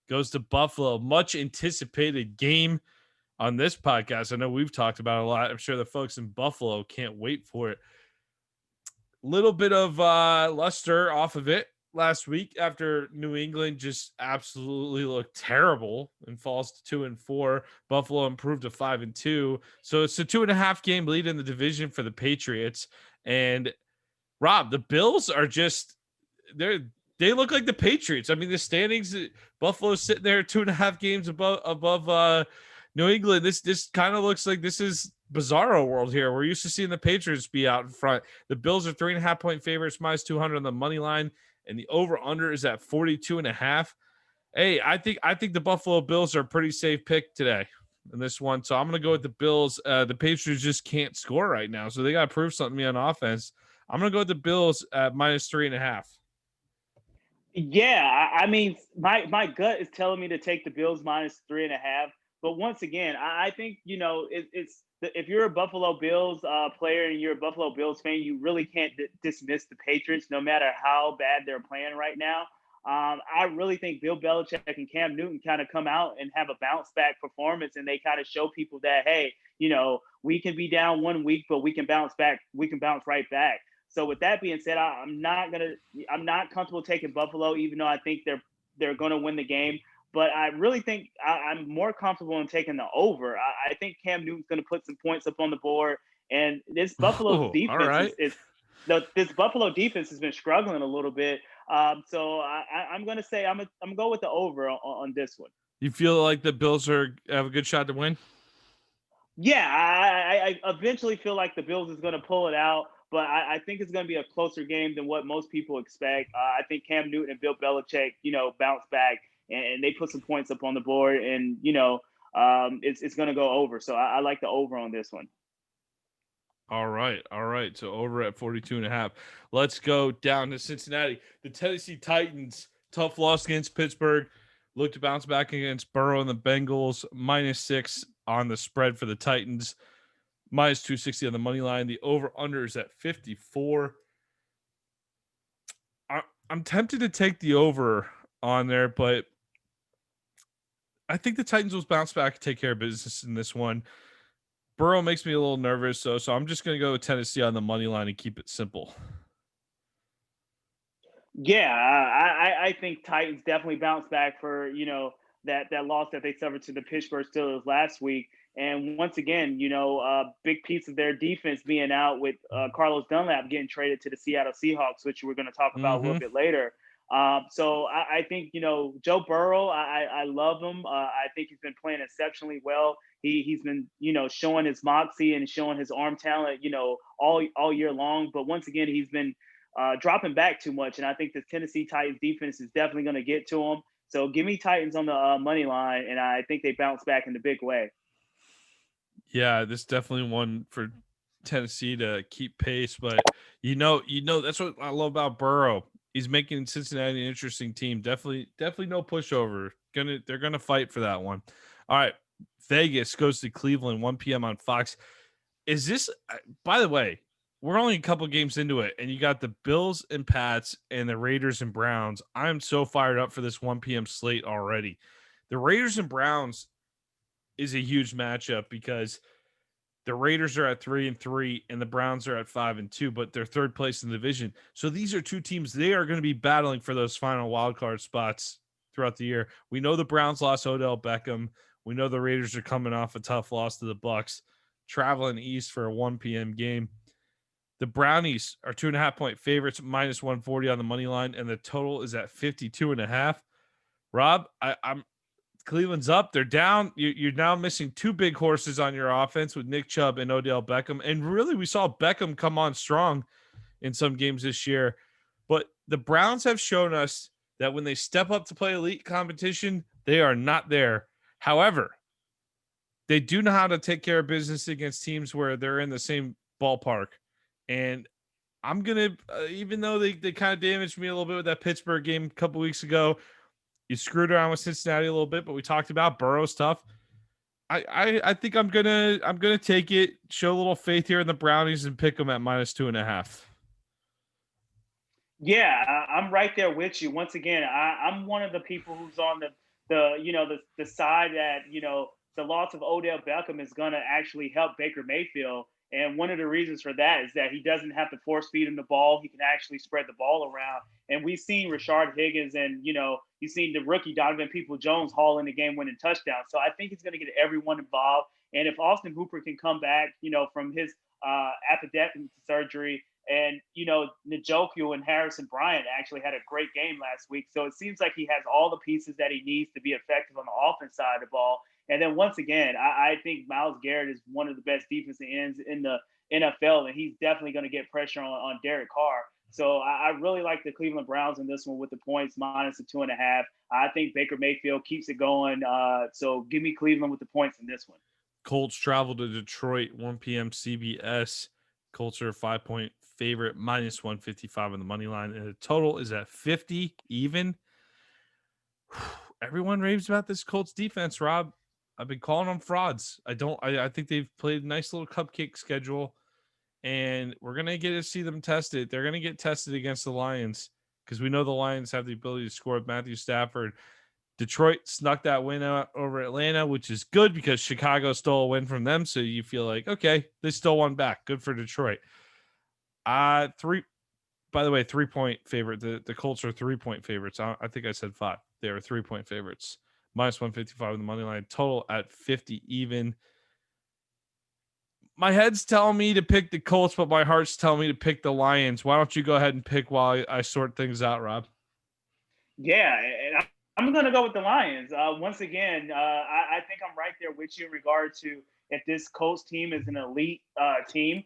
goes to Buffalo. Much anticipated game on this podcast. I know we've talked about it a lot. I'm sure the folks in Buffalo can't wait for it. Little bit of luster off of it last week after New England just absolutely looked terrible and falls to 2-4. Buffalo improved to 5-2. So it's a 2.5 game lead in the division for the Patriots. And Rob, the Bills are just they look like the Patriots. I mean, the standings, Buffalo's sitting there 2.5 games above New England. This kind of looks like this is bizarro world here. We're used to seeing the Patriots be out in front. The Bills are 3.5-point favorites, minus 200 on the money line, and the over under is at 42.5. Hey, I think the Buffalo Bills are a pretty safe pick today in this one. So I'm gonna go with the Bills. The Patriots just can't score right now, so they gotta prove something to me on offense. I'm gonna go with the Bills at minus 3.5. Yeah, I mean, my gut is telling me to take the Bills minus 3.5. But once again, I think if you're a Buffalo Bills player and you're a Buffalo Bills fan, you really can't dismiss the Patriots, no matter how bad they're playing right now. I really think Bill Belichick and Cam Newton kind of come out and have a bounce back performance, and they kind of show people that, hey, we can be down one week, but we can bounce back. We can bounce right back. So with that being said, I'm not comfortable taking Buffalo, even though I think they're gonna win the game. But I really think I'm more comfortable in taking the over. I think Cam Newton's gonna put some points up on the board, and this Buffalo Oh, all defense right. this Buffalo defense has been struggling a little bit. So I'm gonna say I'm gonna go with the over on this one. You feel like the Bills have a good shot to win? Yeah, I eventually feel like the Bills is going to pull it out, but I think it's going to be a closer game than what most people expect. I think Cam Newton and Bill Belichick, bounce back and they put some points up on the board, and it's going to go over. So I like the over on this one. All right. All right. So over at 42.5. Let's go down to Cincinnati. The Tennessee Titans, tough loss against Pittsburgh. Look to bounce back against Burrow and the Bengals. -6 on the spread for the Titans. -260 on the money line. The over-under is at 54. I'm tempted to take the over on there, but I think the Titans will bounce back and take care of business in this one. Burrow makes me a little nervous, so I'm just going to go with Tennessee on the money line and keep it simple. Yeah, I think Titans definitely bounce back for that loss that they suffered to the Pittsburgh Steelers last week. And once again, a big piece of their defense being out with Carlos Dunlap getting traded to the Seattle Seahawks, which we're going to talk about a little Mm-hmm. bit later. So I think Joe Burrow, I love him. I think he's been playing exceptionally well. He's been showing his moxie and showing his arm talent all year long. But once again, he's been dropping back too much, and I think the Tennessee Titans defense is definitely going to get to him. So give me Titans on the money line, and I think they bounce back in the big way. Yeah, this definitely one for Tennessee to keep pace, but that's what I love about Burrow. He's making Cincinnati an interesting team. Definitely no pushover. They're gonna fight for that one. All right, Vegas goes to Cleveland, 1 p.m. on Fox. Is this? By the way, we're only a couple games into it, and you got the Bills and Pats and the Raiders and Browns. I'm so fired up for this 1 p.m. slate already. The Raiders and Browns is a huge matchup because the Raiders are at 3-3 and the Browns are at 5-2, but they're third place in the division. So these are two teams, they are going to be battling for those final wild card spots throughout the year. We know the Browns lost Odell Beckham. We know the Raiders are coming off a tough loss to the Bucks, traveling east for a 1 p.m. game. The Brownies are 2.5-point favorites, -140 on the money line, and the total is at 52.5. Rob, I'm Cleveland's up. They're down. You're now missing two big horses on your offense with Nick Chubb and Odell Beckham. And really, we saw Beckham come on strong in some games this year. But the Browns have shown us that when they step up to play elite competition, they are not there. However, they do know how to take care of business against teams where they're in the same ballpark. And I'm going to, even though they kind of damaged me a little bit with that Pittsburgh game a couple weeks ago, you screwed around with Cincinnati a little bit, but we talked about Burrow stuff. I think I'm gonna take it, show a little faith here in the Brownies, and pick them at -2.5. Yeah, I'm right there with you. Once again, I'm one of the people who's on the side that the loss of Odell Beckham is going to actually help Baker Mayfield. And one of the reasons for that is that he doesn't have to force feed him the ball. He can actually spread the ball around. And we've seen Rashard Higgins and, you've seen the rookie Donovan Peoples-Jones haul in the game-winning touchdown. So I think he's going to get everyone involved. And if Austin Hooper can come back, from his appendectomy surgery, and, Njoku and Harrison Bryant actually had a great game last week. So it seems like he has all the pieces that he needs to be effective on the offense side of the ball. And then once again, I think Myles Garrett is one of the best defensive ends in the NFL, and he's definitely going to get pressure on Derek Carr. So I really like the Cleveland Browns in this one with the points minus the 2.5. I think Baker Mayfield keeps it going. So give me Cleveland with the points in this one. Colts travel to Detroit, 1 p.m. CBS. Colts are a 5-point favorite, minus 155 on the money line, and the total is at 50 even. Everyone raves about this Colts defense, Rob. I've been calling them frauds. I think they've played a nice little cupcake schedule, and we're gonna get to see them tested. They're gonna get tested against the Lions because we know the Lions have the ability to score with Matthew Stafford. Detroit snuck that win out over Atlanta, which is good because Chicago stole a win from them. So you feel like, okay, they still won back. Good for Detroit. By the way, 3-point favorite. The Colts are 3-point favorites. I think I said 5. They are 3-point favorites. Minus 155 on the money line. Total at 50 even. My head's telling me to pick the Colts, but my heart's telling me to pick the Lions. Why don't you go ahead and pick while I sort things out, Rob? Yeah, and I'm going to go with the Lions. Once again, I think I'm right there with you in regard to if this Colts team is an elite team.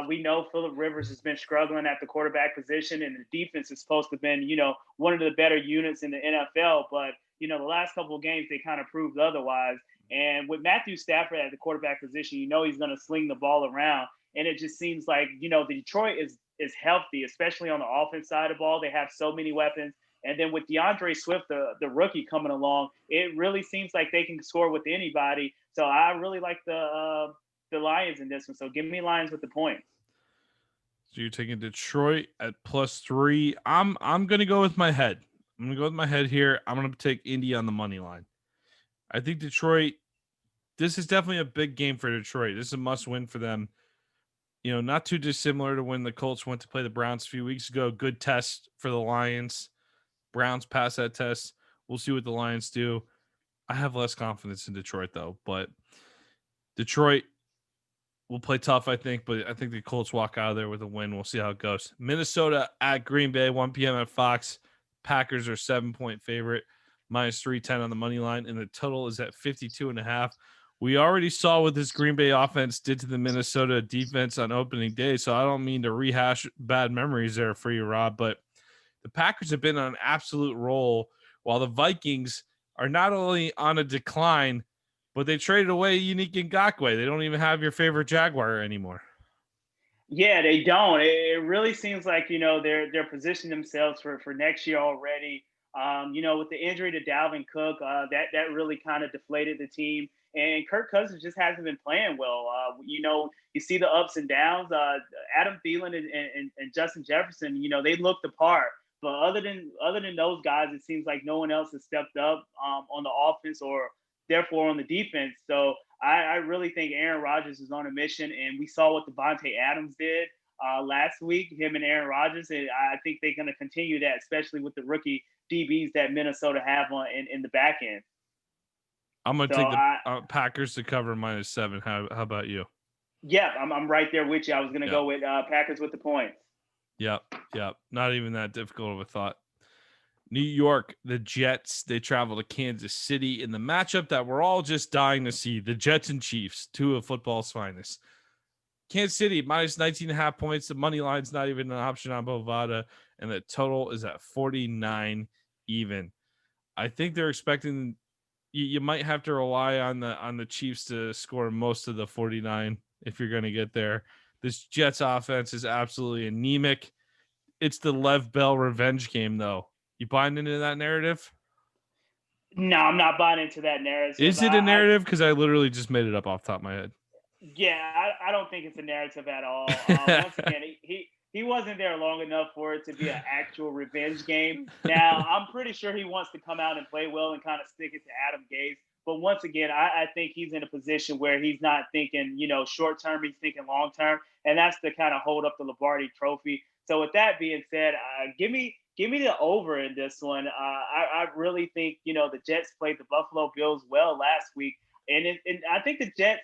We know Phillip Rivers has been struggling at the quarterback position, and the defense is supposed to have been, one of the better units in the NFL. But, the last couple of games, they kind of proved otherwise. And with Matthew Stafford at the quarterback position, he's going to sling the ball around. And it just seems like, Detroit is healthy, especially on the offense side of the ball. They have so many weapons. And then with DeAndre Swift, the rookie coming along, it really seems like they can score with anybody. So I really like the Lions in this one. So give me Lions with the points. So you're taking Detroit at +3. I'm gonna go with my head. I'm gonna go with my head here. I'm gonna take Indy on the money line. I think Detroit. This is definitely a big game for Detroit. This is a must win for them. Not too dissimilar to when the Colts went to play the Browns a few weeks ago. Good test for the Lions. Browns pass that test. We'll see what the Lions do. I have less confidence in Detroit, though. But Detroit will play tough, I think. But I think the Colts walk out of there with a win. We'll see how it goes. Minnesota at Green Bay, 1 p.m. at Fox. Packers are 7-point favorite, minus 310 on the money line. And the total is at 52.5. We already saw what this Green Bay offense did to the Minnesota defense on opening day. So I don't mean to rehash bad memories there for you, Rob. But the Packers have been on an absolute roll while the Vikings are not only on a decline, but they traded away Unique Ngakoue. They don't even have your favorite Jaguar anymore. Yeah, they don't. It really seems like, they're positioning themselves for next year already. With the injury to Dalvin Cook, that really kind of deflated the team. And Kirk Cousins just hasn't been playing well. You see the ups and downs. Adam Thielen and Justin Jefferson, they look the part. But other than those guys, it seems like no one else has stepped up on the offense or therefore on the defense. So I really think Aaron Rodgers is on a mission, and we saw what Devontae Adams did last week, him and Aaron Rodgers, and I think they're going to continue that, especially with the rookie DBs that Minnesota have in the back end. I'm going to take the Packers to cover -7. How about you? Yeah, I'm right there with you. I was going to go with Packers with the points. Yep. Not even that difficult of a thought. New York, the Jets, they travel to Kansas City in the matchup that we're all just dying to see. The Jets and Chiefs, two of football's finest. Kansas City, minus 19.5 points. The money line's not even an option on Bovada, and the total is at 49 even. I think they're expecting you might have to rely on the Chiefs to score most of the 49 if you're going to get there. This Jets offense is absolutely anemic. It's the Lev Bell revenge game, though. You buying into that narrative? No, I'm not buying into that narrative. Is it a narrative? Because I literally just made it up off the top of my head. Yeah, I don't think it's a narrative at all. Once again, he wasn't there long enough for it to be an actual revenge game. Now, I'm pretty sure he wants to come out and play well and kind of stick it to Adam Gase. But once again, I think he's in a position where he's not thinking, short term, he's thinking long term. And that's to kind of hold up the Lombardi trophy. So with that being said, give me the over in this one. I really think, the Jets played the Buffalo Bills well last week. And I think the Jets,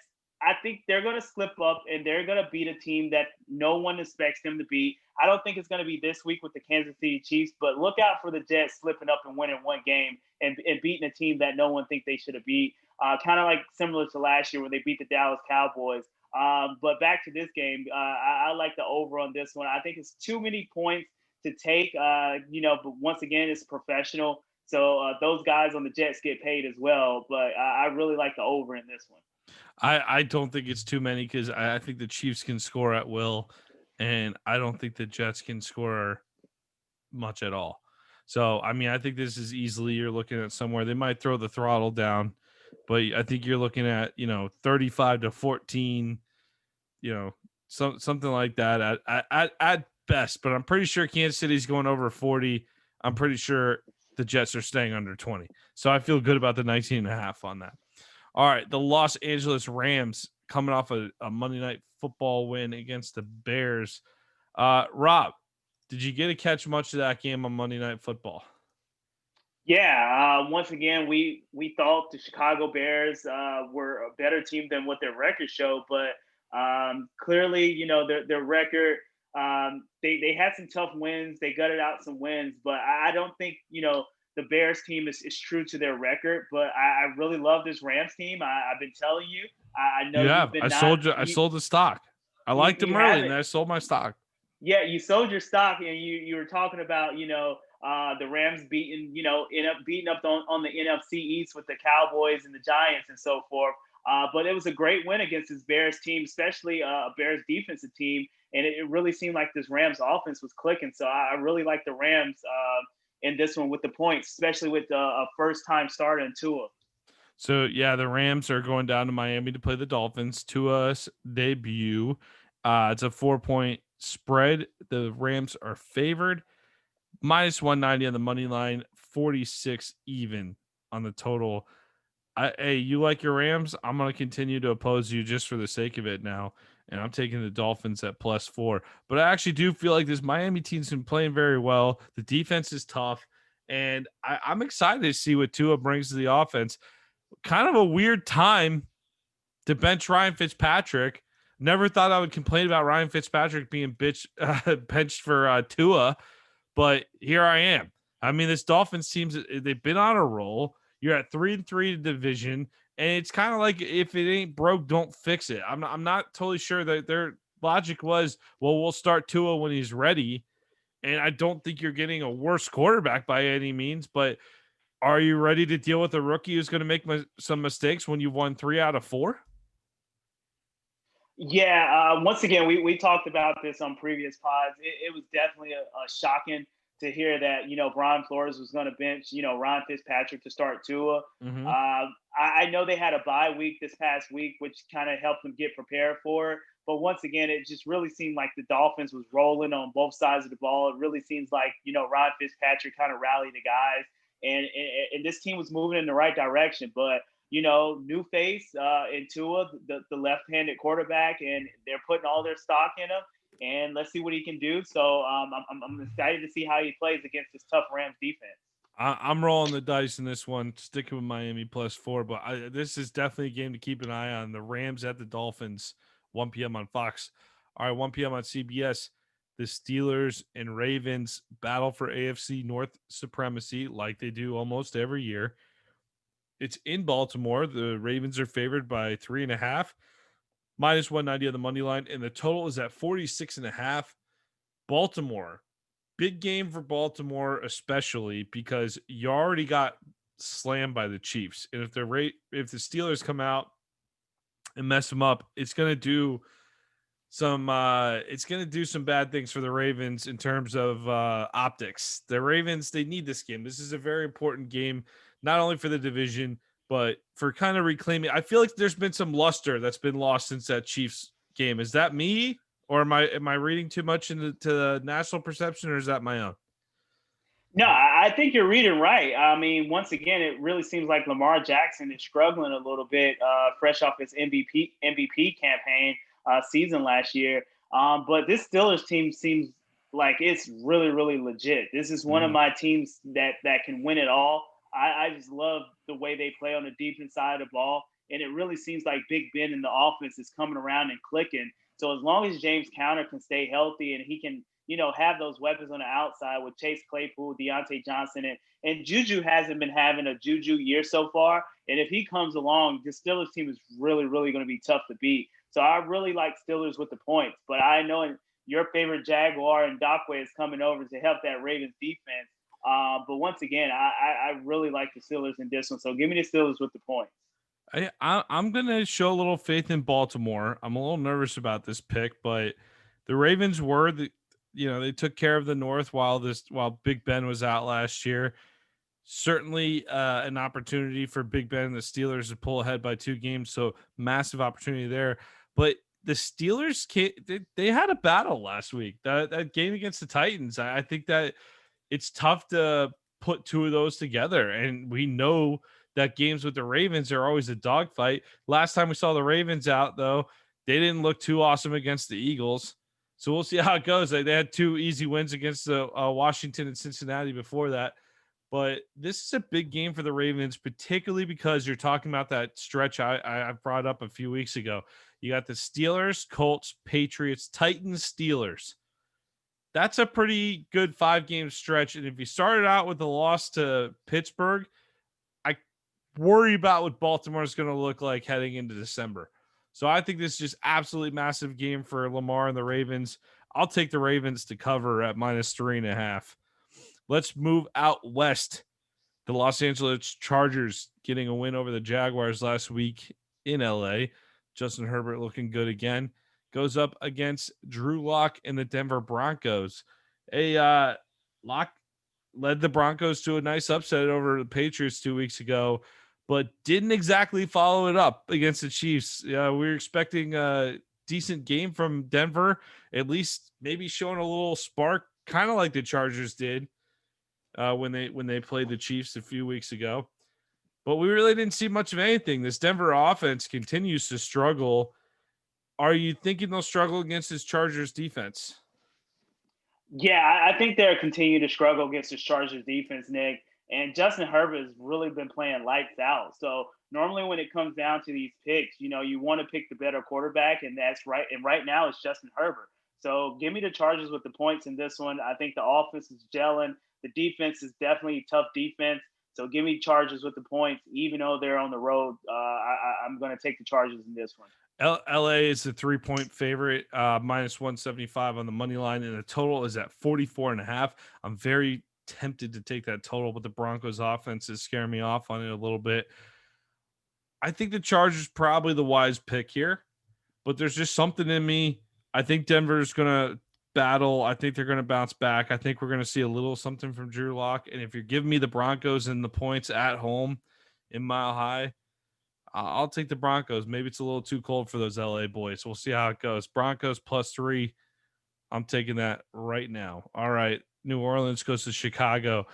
they're going to slip up and they're going to beat a team that no one expects them to beat. I don't think it's going to be this week with the Kansas City Chiefs, but look out for the Jets slipping up and winning one game and beating a team that no one thinks they should have beat. kind of like similar to last year when they beat the Dallas Cowboys. But back to this game, I like the over on this one. I think it's too many points to take, but once again, it's professional. So those guys on the Jets get paid as well. But I really like the over in this one. I don't think it's too many because I think the Chiefs can score at will, and I don't think the Jets can score much at all. So, I mean, I think this is easily you're looking at somewhere they might throw the throttle down, but I think you're looking at 35-14, something like that at best. But I'm pretty sure Kansas City's going over 40. I'm pretty sure the Jets are staying under 20. So I feel good about the 19.5 on that. All right, the Los Angeles Rams coming off a Monday Night Football win against the Bears. Rob, did you get to catch much of that game on Monday Night Football? Yeah, once again, we thought the Chicago Bears were a better team than what their record showed, but clearly, their record, they had some tough wins, they gutted out some wins, but I don't think the Bears team is true to their record. But I really love this Rams team. I've been telling you, I know You you've have. been I not sold you. I you, sold the stock. I you, liked them you early, and haven't. then I sold my stock. Yeah, you sold your stock, and you were talking about the Rams end up beating up on the NFC East with the Cowboys and the Giants and so forth. But it was a great win against this Bears team, especially a Bears defensive team, and it really seemed like this Rams offense was clicking. So I really like the Rams in this one with the points, especially with a first time starter in Tua. So yeah, the Rams are going down to Miami to play the Dolphins. Tua's debut. It's a 4-point spread. The Rams are favored. Minus 190 on the money line, 46 even on the total. Hey, you like your Rams? I'm going to continue to oppose you just for the sake of it now. And I'm taking the Dolphins at +4. But I actually do feel like this Miami team's been playing very well. The defense is tough. And I'm excited to see what Tua brings to the offense. Kind of a weird time to bench Ryan Fitzpatrick. Never thought I would complain about Ryan Fitzpatrick being benched for Tua. But here I am. I mean, this Dolphins teams, they've been on a roll. You're at 3-3 division, and it's kind of like if it ain't broke, don't fix it. I'm not totally sure that their logic was, well, we'll start Tua when he's ready. And I don't think you're getting a worse quarterback by any means, but are you ready to deal with a rookie who's going to make some mistakes when you've won 3 out of 4? Yeah, once again, we talked about this on previous pods. It was definitely a shocking to hear that Brian Flores was going to bench Ryan Fitzpatrick to start Tua. Mm-hmm. I know they had a bye week this past week, which kind of helped them get prepared for it. But once again, it just really seemed like the Dolphins was rolling on both sides of the ball. It really seems like Ryan Fitzpatrick kind of rallied the guys, and this team was moving in the right direction. But new face in Tua, the left-handed quarterback, and they're putting all their stock in him. And let's see what he can do. So I'm excited to see how he plays against this tough Rams defense. I'm rolling the dice in this one, sticking with Miami +4. But this is definitely a game to keep an eye on. The Rams at the Dolphins, 1 p.m. on Fox. All right, 1 p.m. on CBS. The Steelers and Ravens battle for AFC North supremacy like they do almost every year. It's in Baltimore. The Ravens are favored by 3.5, minus 190 on the money line, and the total is at 46.5. Baltimore, big game for Baltimore, especially because you already got slammed by the Chiefs, and if the Steelers come out and mess them up, it's going to do some bad things for the Ravens in terms of optics. The Ravens, they need this game. This is a very important game, not only for the division, but for kind of reclaiming. I feel like there's been some luster that's been lost since that Chiefs game. Is that me, or am I reading too much into the national perception, or is that my own? No, I think you're reading right. I mean, once again, it really seems like Lamar Jackson is struggling a little bit, fresh off his MVP campaign season last year. But this Steelers team seems like it's really, really legit. This is one of my teams that can win it all. I just love the way they play on the defense side of the ball. And it really seems like Big Ben in the offense is coming around and clicking. So as long as James Conner can stay healthy and he can have those weapons on the outside with Chase Claypool, Deontay Johnson, and Juju hasn't been having a Juju year so far. And if he comes along, the Steelers team is really, really going to be tough to beat. So I really like Steelers with the points. But I know your favorite Jaguar and Dockway is coming over to help that Ravens defense. But once again, I really like the Steelers in this one. So give me the Steelers with the points. I'm gonna show a little faith in Baltimore. I'm a little nervous about this pick, but the Ravens they took care of the North while Big Ben was out last year. Certainly an opportunity for Big Ben and the Steelers to pull ahead by 2 games, so massive opportunity there. But the Steelers they had a battle last week. That game against the Titans, I think that it's tough to put 2 of those together, and we know that games with the Ravens are always a dogfight. Last time we saw the Ravens out, though, they didn't look too awesome against the Eagles. So we'll see how it goes. They had 2 easy wins against the Washington and Cincinnati before that. But this is a big game for the Ravens, particularly because you're talking about that stretch I brought up a few weeks ago. You got the Steelers, Colts, Patriots, Titans, Steelers. That's a pretty good 5-game stretch. And if you started out with a loss to Pittsburgh, I worry about what Baltimore is going to look like heading into December. So I think this is just absolutely massive game for Lamar and the Ravens. I'll take the Ravens to cover at -3.5. Let's move out west. The Los Angeles Chargers getting a win over the Jaguars last week in LA. Justin Herbert looking good again. Goes up against Drew Lock and the Denver Broncos. Lock led the Broncos to a nice upset over the Patriots 2 weeks ago, but didn't exactly follow it up against the Chiefs. We were expecting a decent game from Denver, at least maybe showing a little spark, kind of like the Chargers did when they played the Chiefs a few weeks ago. But we really didn't see much of anything. This Denver offense continues to struggle. Are you thinking they'll struggle against this Chargers defense? Yeah, I think they're continuing to struggle against the Chargers defense, Nick. And Justin Herbert has really been playing lights out. So normally when it comes down to these picks, you want to pick the better quarterback, and that's right. And right now it's Justin Herbert. So give me the Chargers with the points in this one. I think the offense is gelling. The defense is definitely a tough defense. So give me Chargers with the points, even though they're on the road. I'm going to take the Chargers in this one. LA is the 3-point favorite, -175 on the money line, and the total is at 44.5. I'm very tempted to take that total, but the Broncos offense is scaring me off on it a little bit. I think the Chargers probably the wise pick here, but there's just something in me. I think Denver's going to battle. I think they're going to bounce back. I think we're going to see a little something from Drew Lock. And if you're giving me the Broncos and the points at home in Mile High, I'll take the Broncos. Maybe it's a little too cold for those LA boys. We'll see how it goes. Broncos +3. I'm taking that right now. All right. New Orleans goes to Chicago.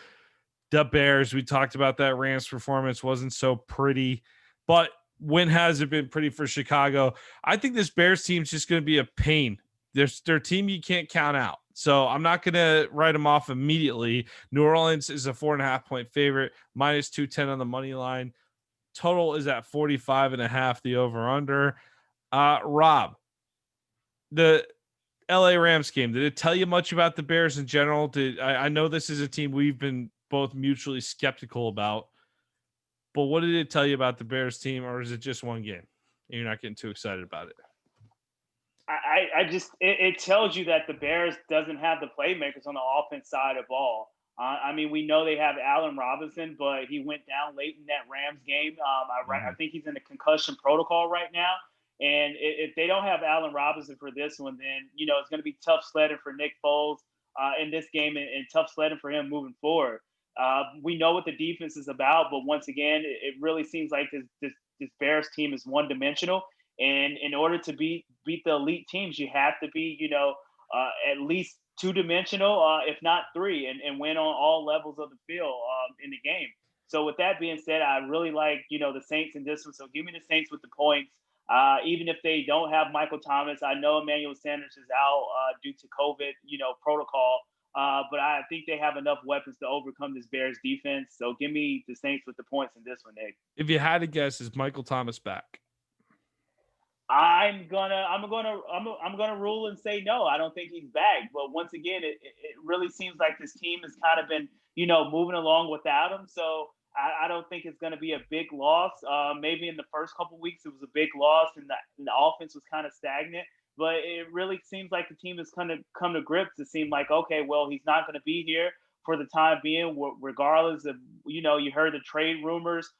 The Bears, we talked about that. Rams performance wasn't so pretty, but when has it been pretty for Chicago? I think this Bears team's just going to be a pain. They're a team you can't count out. So I'm not going to write them off immediately. New Orleans is a 4.5-point favorite, -210 on the money line. Total is at 45.5, the over-under. Rob, the LA Rams game, did it tell you much about the Bears in general? I know this is a team we've been both mutually skeptical about, but what did it tell you about the Bears team, or is it just one game and you're not getting too excited about it? It tells you that the Bears doesn't have the playmakers on the offense side of ball. I mean, we know they have Allen Robinson, but he went down late in that Rams game. I think he's in the concussion protocol right now. And if they don't have Allen Robinson for this one, then, it's going to be tough sledding for Nick Foles in this game and tough sledding for him moving forward. We know what the defense is about, but once again, it really seems like this Bears team is one-dimensional. And in order to beat the elite teams, you have to be, at least two-dimensional, if not three, and win on all levels of the field in the game. So with that being said, I really like, the Saints in this one. So give me the Saints with the points. Even if they don't have Michael Thomas, I know Emmanuel Sanders is out due to COVID, protocol. But I think they have enough weapons to overcome this Bears defense. So give me the Saints with the points in this one, Nick. If you had to guess, is Michael Thomas back? I'm gonna rule and say no. I don't think he's back. But once again, it really seems like this team has kind of been, moving along without him. So I don't think it's gonna be a big loss. Maybe in the first couple weeks it was a big loss, and the offense was kind of stagnant. But it really seems like the team has kind of come to grips. It seemed like, okay, well, he's not going to be here for the time being, regardless of, you heard the trade rumors,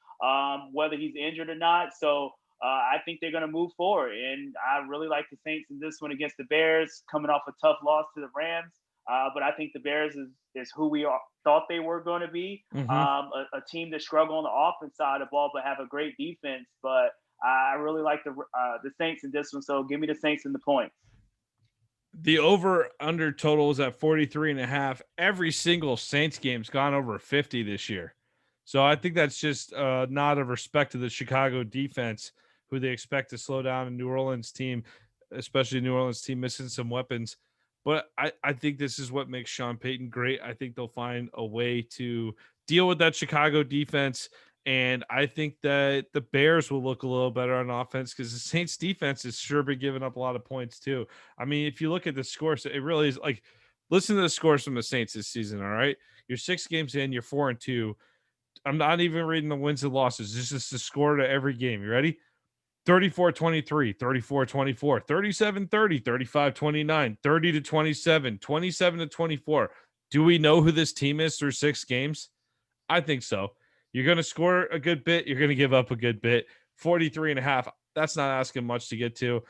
whether he's injured or not. So I think they're going to move forward. And I really like the Saints in this one against the Bears, coming off a tough loss to the Rams. But I think the Bears is who thought they were going to be, Mm-hmm. a team that struggle on the offense side of the ball, but have a great defense. But I really like the Saints in this one. So give me the Saints in the points. The over under total is at 43.5. Every single Saints game's gone over 50 this year. So I think that's just a nod of respect to the Chicago defense, who they expect to slow down a New Orleans team, especially New Orleans team missing some weapons. But I think this is what makes Sean Payton great. I think they'll find a way to deal with that Chicago defense. And I think that the Bears will look a little better on offense because the Saints defense has sure been giving up a lot of points too. I mean, if you look at the scores, it really is like, listen to the scores from the Saints this season. All right. You're 6 games in, you're 4-2. I'm not even reading the wins and losses. This is the score to every game. You ready? 34-23, 34-24, 37-30, 35-29, 30-27, 27-24. Do we know who this team is through 6 games? I think so. You're going to score a good bit. You're going to give up a good bit. 43.5. That's not asking much to get to.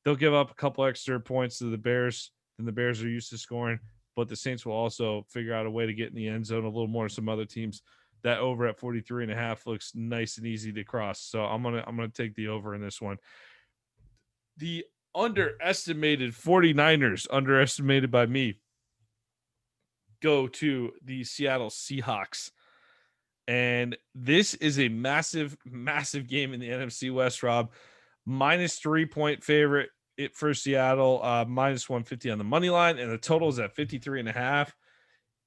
They'll give up a couple extra points to the Bears than the Bears are used to scoring, but the Saints will also figure out a way to get in the end zone a little more than some other teams. That over at 43.5 looks nice and easy to cross. So I'm gonna take the over in this one. The underestimated 49ers, underestimated by me, go to the Seattle Seahawks. And this is a massive, massive game in the NFC West, Rob. Minus 3-point favorite for Seattle, minus 150 on the money line, and the total is at 53.5.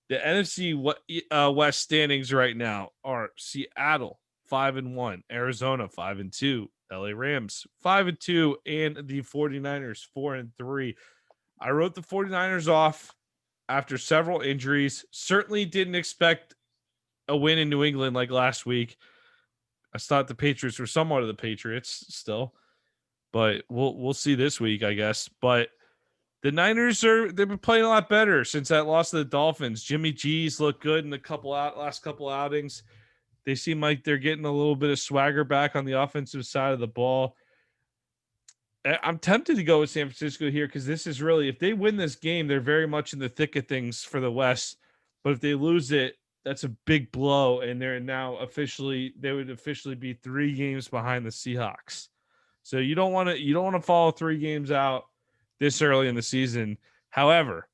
The NFC West standings right now are Seattle 5-1, Arizona 5-2, LA Rams 5-2, and the 49ers 4-3. I wrote the 49ers off after several injuries. Certainly didn't expect a win in New England like last week. I thought the Patriots were somewhat of the Patriots still, but we'll see this week, I guess. But the Niners they've been playing a lot better since that loss to the Dolphins. Jimmy G's looked good in the last couple outings. They seem like they're getting a little bit of swagger back on the offensive side of the ball. I'm tempted to go with San Francisco here because this is really, if they win this game, they're very much in the thick of things for the West. But if they lose it, that's a big blow, and they would officially be 3 games behind the Seahawks. So you don't want to follow 3 games out this early in the season. However,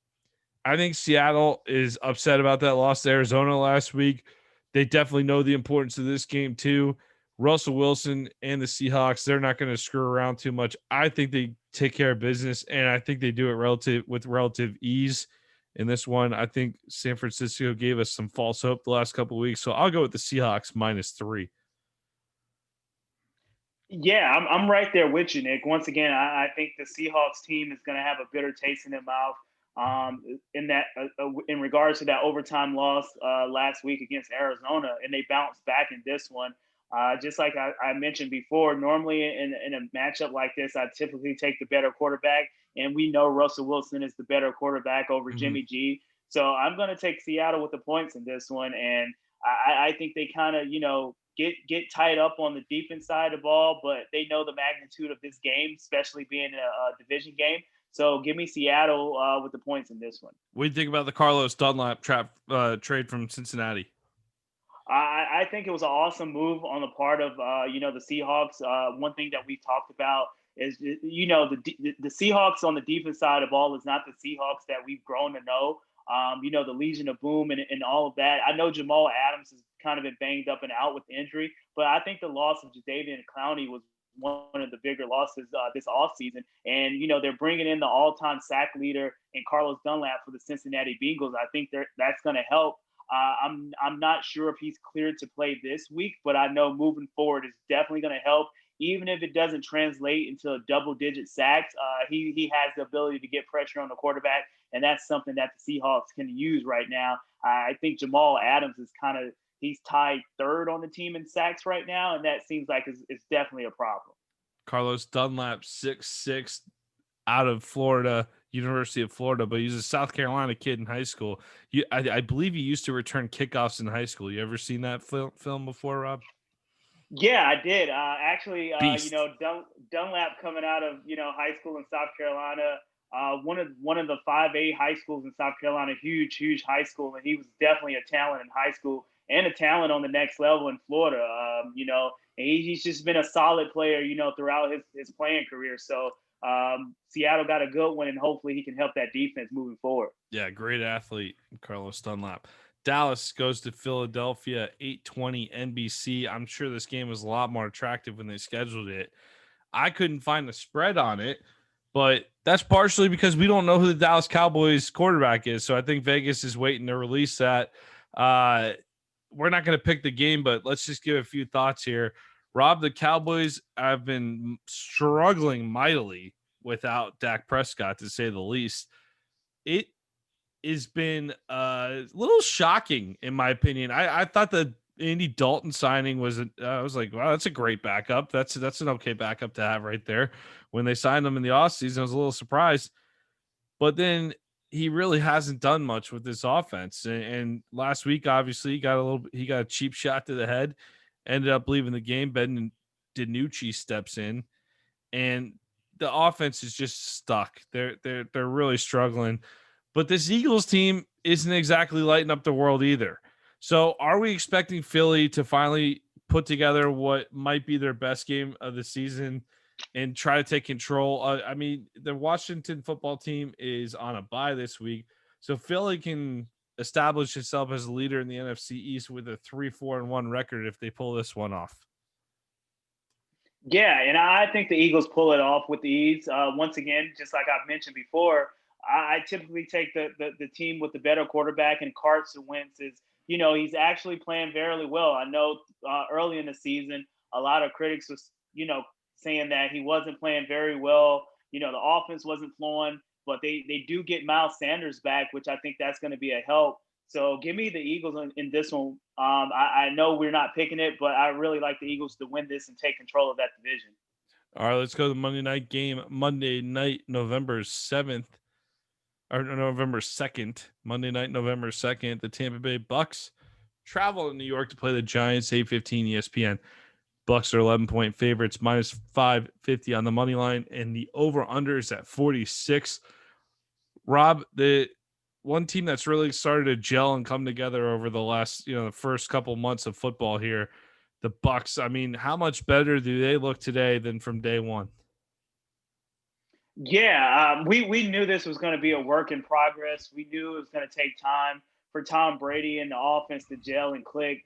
I think Seattle is upset about that loss to Arizona last week. They definitely know the importance of this game too. Russell Wilson and the Seahawks, they're not going to screw around too much. I think they take care of business, and I think they do it with relative ease in this one. I think San Francisco gave us some false hope the last couple of weeks, so I'll go with the Seahawks minus 3. Yeah, I'm right there with you, Nick. Once again, I think the Seahawks team is going to have a bitter taste in their mouth. In regards to that overtime loss last week against Arizona, and they bounced back in this one. Just like I mentioned before, normally in a matchup like this, I typically take the better quarterback, and we know Russell Wilson is the better quarterback over Jimmy G. So I'm going to take Seattle with the points in this one, and I think they kind of get tied up on the defense side of the ball, but they know the magnitude of this game, especially being a division game. So give me Seattle with the points in this one. What do you think about the Carlos Dunlap trade from Cincinnati? I think it was an awesome move on the part of the Seahawks. One thing that we talked about is the Seahawks on the defense side of the ball is not the Seahawks that we've grown to know. The Legion of Boom and all of that. I know Jamal Adams has kind of been banged up and out with injury, but I think the loss of Jadeveon Clowney was one of the bigger losses this offseason. And, they're bringing in the all-time sack leader in Carlos Dunlap for the Cincinnati Bengals. I think that's going to help. I'm not sure if he's cleared to play this week, but I know moving forward is definitely going to help. even if it doesn't translate into a double-digit sacks, he has the ability to get pressure on the quarterback, and that's something that the Seahawks can use right now. I think Jamal Adams is he's tied third on the team in sacks right now, and that seems like it's definitely a problem. Carlos Dunlap, 6'6", out of Florida, University of Florida, but he's a South Carolina kid in high school. I believe he used to return kickoffs in high school. You ever seen that film before, Rob? Yeah, I did. Actually, Beast. Dunlap coming out of high school in South Carolina, one of the 5A high schools in South Carolina, huge high school, and he was definitely a talent in high school and a talent on the next level in Florida. And he's just been a solid player, throughout his playing career. So Seattle got a good one, and hopefully he can help that defense moving forward. Yeah, great athlete, Carlos Dunlap. Dallas goes to Philadelphia, 8:20 NBC. I'm sure this game was a lot more attractive when they scheduled it. I couldn't find the spread on it, but that's partially because we don't know who the Dallas Cowboys quarterback is. So I think Vegas is waiting to release that. We're not going to pick the game, but let's just give a few thoughts here. Rob, the Cowboys have been struggling mightily without Dak Prescott, to say the least. It has been a little shocking, in my opinion. I thought the Andy Dalton signing was, I was like, wow, that's a great backup. That's an okay backup to have right there. When they signed him in the offseason, I was a little surprised. But then he really hasn't done much with this offense. And last week, obviously, he got a cheap shot to the head, ended up leaving the game. Ben DiNucci steps in, and the offense is just stuck. They're really struggling. But this Eagles team isn't exactly lighting up the world either. So are we expecting Philly to finally put together what might be their best game of the season and try to take control? I mean, the Washington football team is on a bye this week. So Philly can establish itself as a leader in the NFC East with a 3-4-1 record if they pull this one off. Yeah, and I think the Eagles pull it off with ease. Once again, just like I've mentioned before, I typically take the team with the better quarterback, and Carson Wentz is, he's actually playing very well. I know early in the season, a lot of critics was, saying that he wasn't playing very well. The offense wasn't flowing, but they do get Miles Sanders back, which I think that's going to be a help. So give me the Eagles in this one. I know we're not picking it, but I really like the Eagles to win this and take control of that division. All right, let's go to the Monday night game. Monday night, November 7th. Or November 2nd, Monday night, November 2nd, the Tampa Bay Bucks travel to New York to play the Giants, 8:15 ESPN. Bucks are 11-point favorites, minus 550 on the money line, and the over-under is at 46. Rob, the one team that's really started to gel and come together over the last, the first couple months of football here, the Bucks. I mean, how much better do they look today than from day one? Yeah, we knew this was going to be a work in progress. We knew it was going to take time for Tom Brady and the offense to gel and click.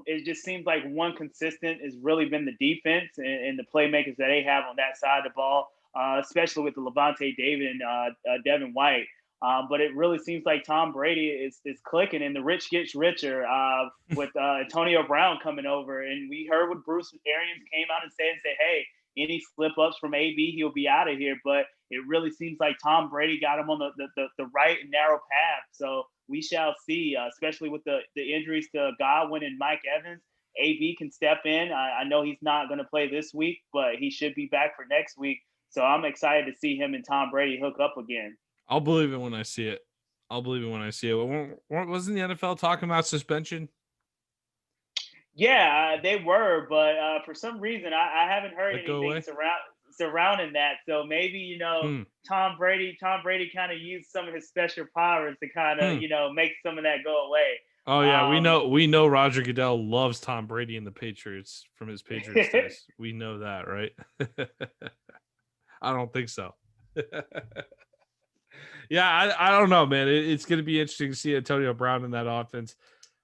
It just seems like one consistent has really been the defense and the playmakers that they have on that side of the ball, especially with the Levante David and Devin White. But it really seems like Tom Brady is clicking, and the rich gets richer with Antonio Brown coming over. And we heard what Bruce Arians came out and said, hey, any slip-ups from AB, he'll be out of here. But it really seems like Tom Brady got him on the right and narrow path. So we shall see, especially with the injuries to Godwin and Mike Evans. AB can step in. I know he's not going to play this week, but he should be back for next week. So I'm excited to see him and Tom Brady hook up again. I'll believe it when I see it. Wasn't the NFL talking about suspension? Yeah, they were, but for some reason, I haven't heard anything surrounding that. So maybe Tom Brady kind of used some of his special powers to kind of make some of that go away. Oh yeah, we know Roger Goodell loves Tom Brady and the Patriots from his Patriots days. We know that, right? I don't think so. Yeah, I don't know, man. It's going to be interesting to see Antonio Brown in that offense.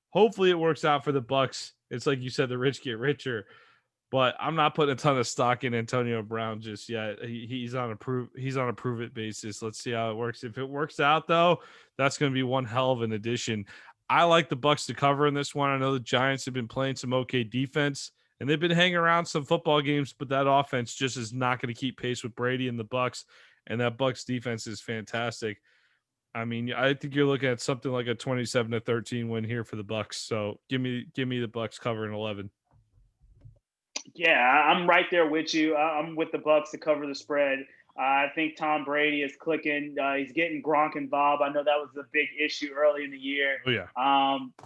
Hopefully, it works out for the Bucks. It's like you said, the rich get richer, but I'm not putting a ton of stock in Antonio Brown just yet. He's on a prove it basis. Let's see how it works. If it works out, though, that's going to be one hell of an addition. I like the Bucks to cover in this one. I know the Giants have been playing some okay defense, and they've been hanging around some football games, but that offense just is not going to keep pace with Brady and the Bucks, and that Bucks defense is fantastic. I mean, I think you're looking at something like a 27-13 win here for the Bucks. So give me the Bucks covering 11. Yeah, I'm right there with you. I'm with the Bucks to cover the spread. I think Tom Brady is clicking. He's getting Gronk involved. I know that was a big issue early in the year. Oh yeah.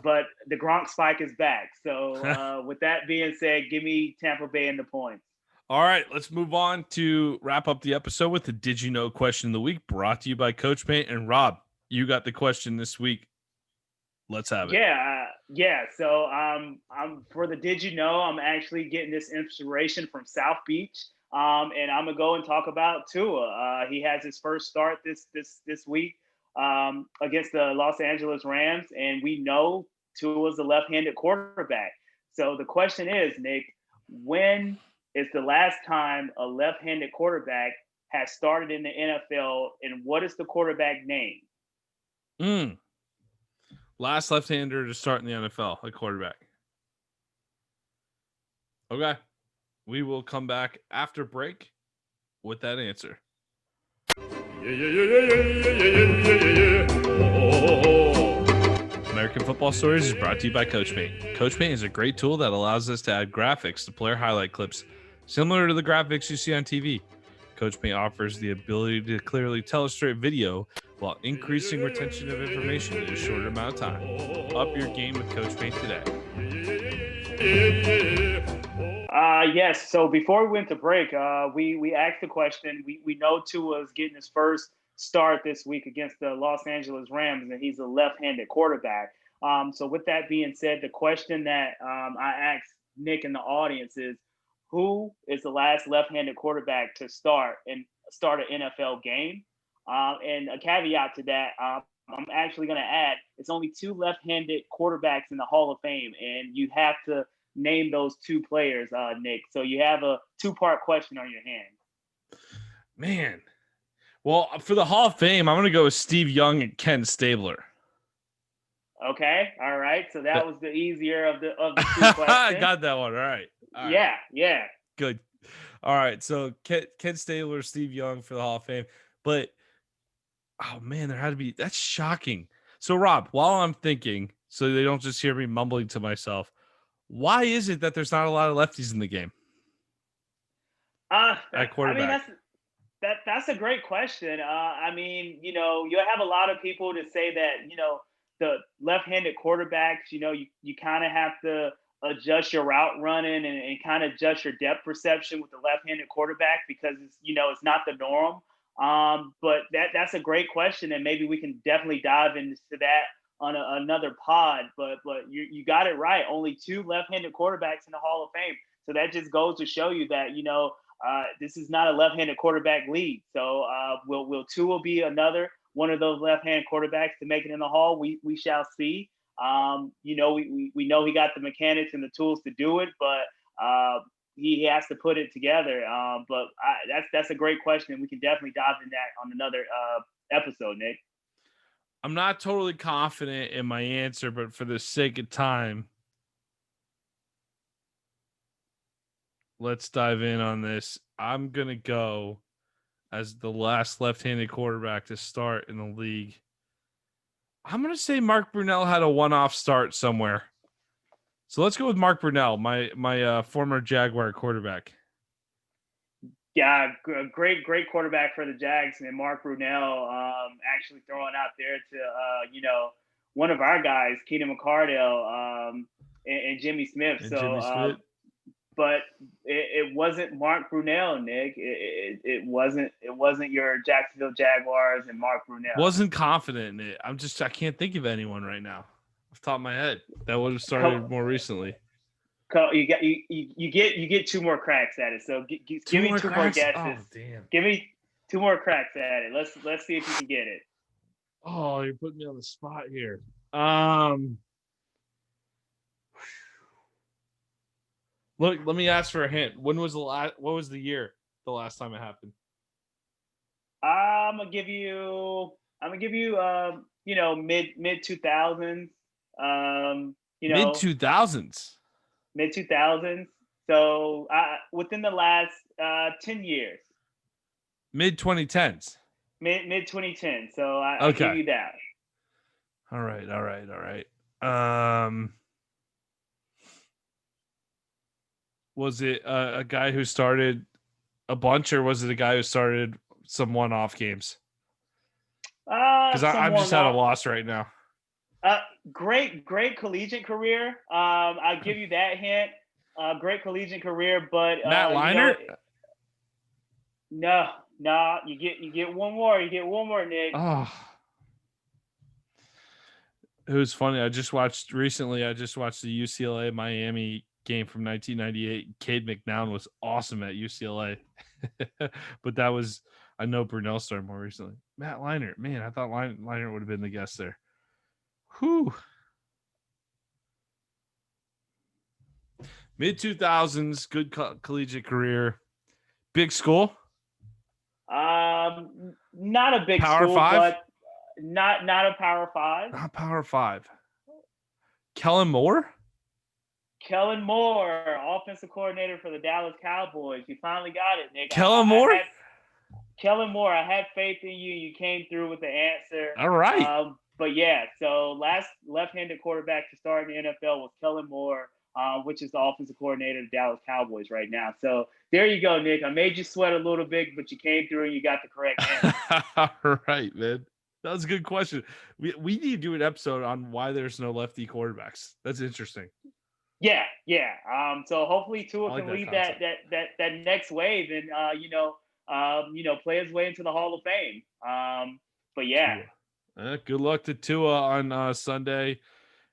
But the Gronk spike is back. So with that being said, give me Tampa Bay in the points. All right, let's move on to wrap up the episode with the Did You Know question of the week, brought to you by Coach Paint. And Rob, you got the question this week. Let's have it. Yeah. So I'm for the Did You Know, I'm actually getting this inspiration from South Beach. And I'm gonna go and talk about Tua. He has his first start this week against the Los Angeles Rams, and we know Tua's a left-handed quarterback. So the question is, Nick, when is the last time a left-handed quarterback has started in the NFL, and what is the quarterback name? Last left-hander to start in the NFL, a quarterback. Okay. We will come back after break with that answer. American Football Stories is brought to you by Coach Paint. Coach Paint is a great tool that allows us to add graphics to player highlight clips, similar to the graphics you see on TV. Coach Paint offers the ability to clearly tell a straight video while increasing retention of information in a shorter amount of time. Up your game with Coach Paint today. Yes. So before we went to break, we asked the question. We know Tua's getting his first start this week against the Los Angeles Rams, and he's a left-handed quarterback. So with that being said, the question that I asked Nick in the audience is, who is the last left-handed quarterback to start an NFL game? And a caveat to that, I'm actually going to add, it's only two left-handed quarterbacks in the Hall of Fame, and you have to name those two players, Nick. So you have a two-part question on your hand. Man. Well, for the Hall of Fame, I'm going to go with Steve Young and Ken Stabler. Okay. All right. So that was the easier of the two questions. I got that one. All right. Yeah. Good. All right. So Ken Stabler, Steve Young for the Hall of Fame. But, oh, man, there had to be – that's shocking. So, Rob, while I'm thinking, so they don't just hear me mumbling to myself, why is it that there's not a lot of lefties in the game? At quarterback. I mean, that's a great question. I mean, you'll have a lot of people to say that, the left-handed quarterbacks, you kind of have to adjust your route running and kind of adjust your depth perception with the left-handed quarterback because it's not the norm. But that's a great question, and maybe we can definitely dive into that on another pod. But you got it right. Only two left-handed quarterbacks in the Hall of Fame. So that just goes to show you that this is not a left-handed quarterback league. So will Tua be another one of those left-handed quarterbacks to make it in the Hall? We shall see. We know he got the mechanics and the tools to do it, but he has to put it together. But that's a great question, and we can definitely dive into that on another episode, Nick. I'm not totally confident in my answer, but for the sake of time, let's dive in on this. I'm going to go as the last left-handed quarterback to start in the league. I'm going to say Mark Brunell had a one-off start somewhere. So let's go with Mark Brunell, my former Jaguar quarterback. Yeah, great quarterback for the Jags, and Mark Brunell actually throwing out there to one of our guys, Keenan McCardell, and Jimmy Smith. But it wasn't Mark Brunell, Nick. It wasn't your Jacksonville Jaguars and Mark Brunell. Wasn't confident in it. I can't think of anyone right now off the top of my head that would have started more recently. You get two more cracks at it. So give me two more guesses. Oh, damn. Give me two more cracks at it. Let's see if you can get it. Oh, you're putting me on the spot here. Look, let me ask for a hint. When was what was the year the last time it happened? I'm gonna give you mid 2000s. Mid 2000s. Mid 2000s. So within the last 10 years, Mid 2010s. mid 2010. So I give Okay. you that. All right. Was it a guy who started a bunch, or was it a guy who started some one-off games? Because I'm just at a loss right now. Great collegiate career. I'll give you that hint. Great collegiate career, but Matt Leinart? No, you get one more. You get one more, Nick. Oh, it was funny. I just watched the UCLA Miami game from 1998. Cade McNown was awesome at UCLA, but I know Brunell started more recently. Matt Leinart, man, I thought Leinart would have been the guest there. Whew. Mid 2000s, good collegiate career. Big school? Not a big Power school, 5? but not a Power 5. Not Power 5. Kellen Moore? Kellen Moore, offensive coordinator for the Dallas Cowboys. You finally got it, Nick. Kellen Moore? Kellen Moore, I had faith in you. You came through with the answer. All right. But yeah, so last left-handed quarterback to start in the NFL was Kellen Moore, which is the offensive coordinator of the Dallas Cowboys right now. So there you go, Nick. I made you sweat a little bit, but you came through and you got the correct answer. All right, man. That was a good question. We need to do an episode on why there's no lefty quarterbacks. That's interesting. Yeah. So hopefully Tua like can that lead concept. that next wave and play his way into the Hall of Fame. But yeah. Good luck to Tua on Sunday.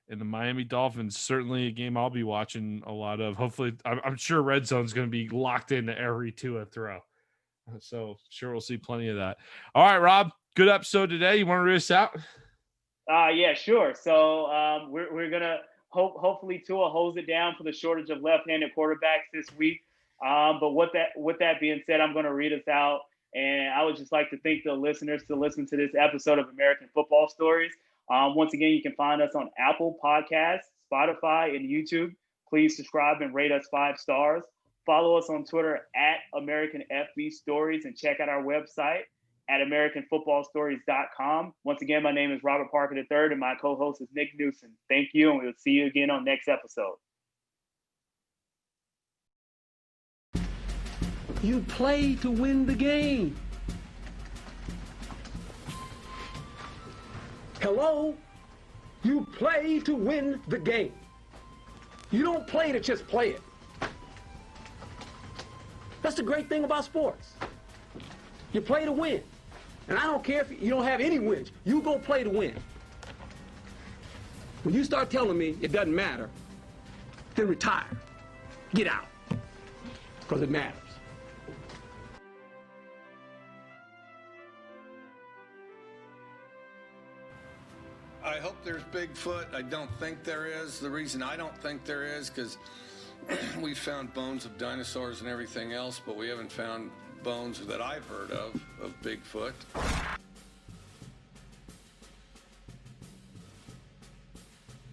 And the Miami Dolphins, certainly a game I'll be watching a lot of. Hopefully, I'm sure Red Zone's going to be locked into every Tua throw. So sure we'll see plenty of that. All right, Rob, good episode today. You want to read us out? Yeah, sure. So we're gonna hopefully Tua holds it down for the shortage of left-handed quarterbacks this week. But with that being said, I'm going to read us out, and I would just like to thank the listeners to listen to this episode of American Football Stories. Once again, you can find us on Apple Podcasts, Spotify, and YouTube. Please subscribe and rate us 5 stars. Follow us on Twitter at American FB Stories, and check out our website at AmericanFootballStories.com. Once again, my name is Robert Parker III, and my co-host is Nick Knudsen. Thank you, and we'll see you again on next episode. You play to win the game. Hello? You play to win the game. You don't play to just play it. That's the great thing about sports. You play to win. And I don't care if you don't have any wins. You go play to win. When you start telling me it doesn't matter, then retire. Get out. Because it matters. I hope there's Bigfoot. I don't think there is. The reason I don't think there is because we found bones of dinosaurs and everything else, but we haven't found bones that I've heard of Bigfoot.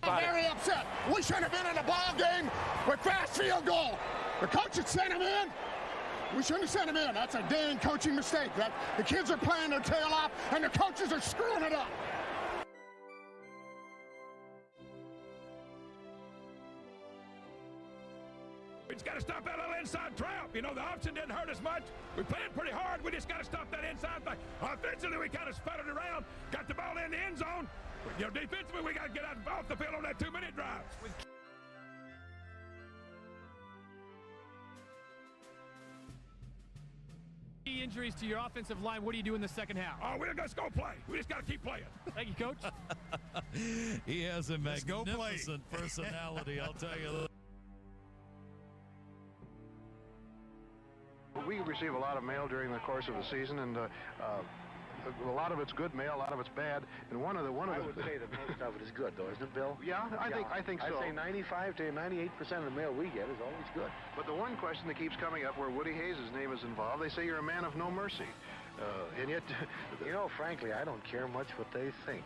I'm very upset. We shouldn't have been in the ball game with fast field goal. The coach had sent him in. We shouldn't have sent him in. That's a dang coaching mistake. The kids are playing their tail off, and the coaches are screwing it up. We just got to stop that little inside trap. You know, the option didn't hurt us much. We played pretty hard. We just got to stop that inside thing. Offensively, we kind of sputtered around, got the ball in the end zone. You know, defensively, we got to get out off the field on that 2-minute drive. Injuries to your offensive line. What do you do in the second half? Oh, we're just going to play. We just got to keep playing. Thank you, Coach. He has a magnificent personality, I'll tell you. We receive a lot of mail during the course of the season, and a lot of it's good mail, a lot of it's bad. And one of the I would say that most of it is good, though, isn't it, Bill? Yeah, I think so. I'd say 95 to 98% of the mail we get is always good. But the one question that keeps coming up where Woody Hayes' name is involved, they say you're a man of no mercy. And yet, you know, frankly, I don't care much what they think.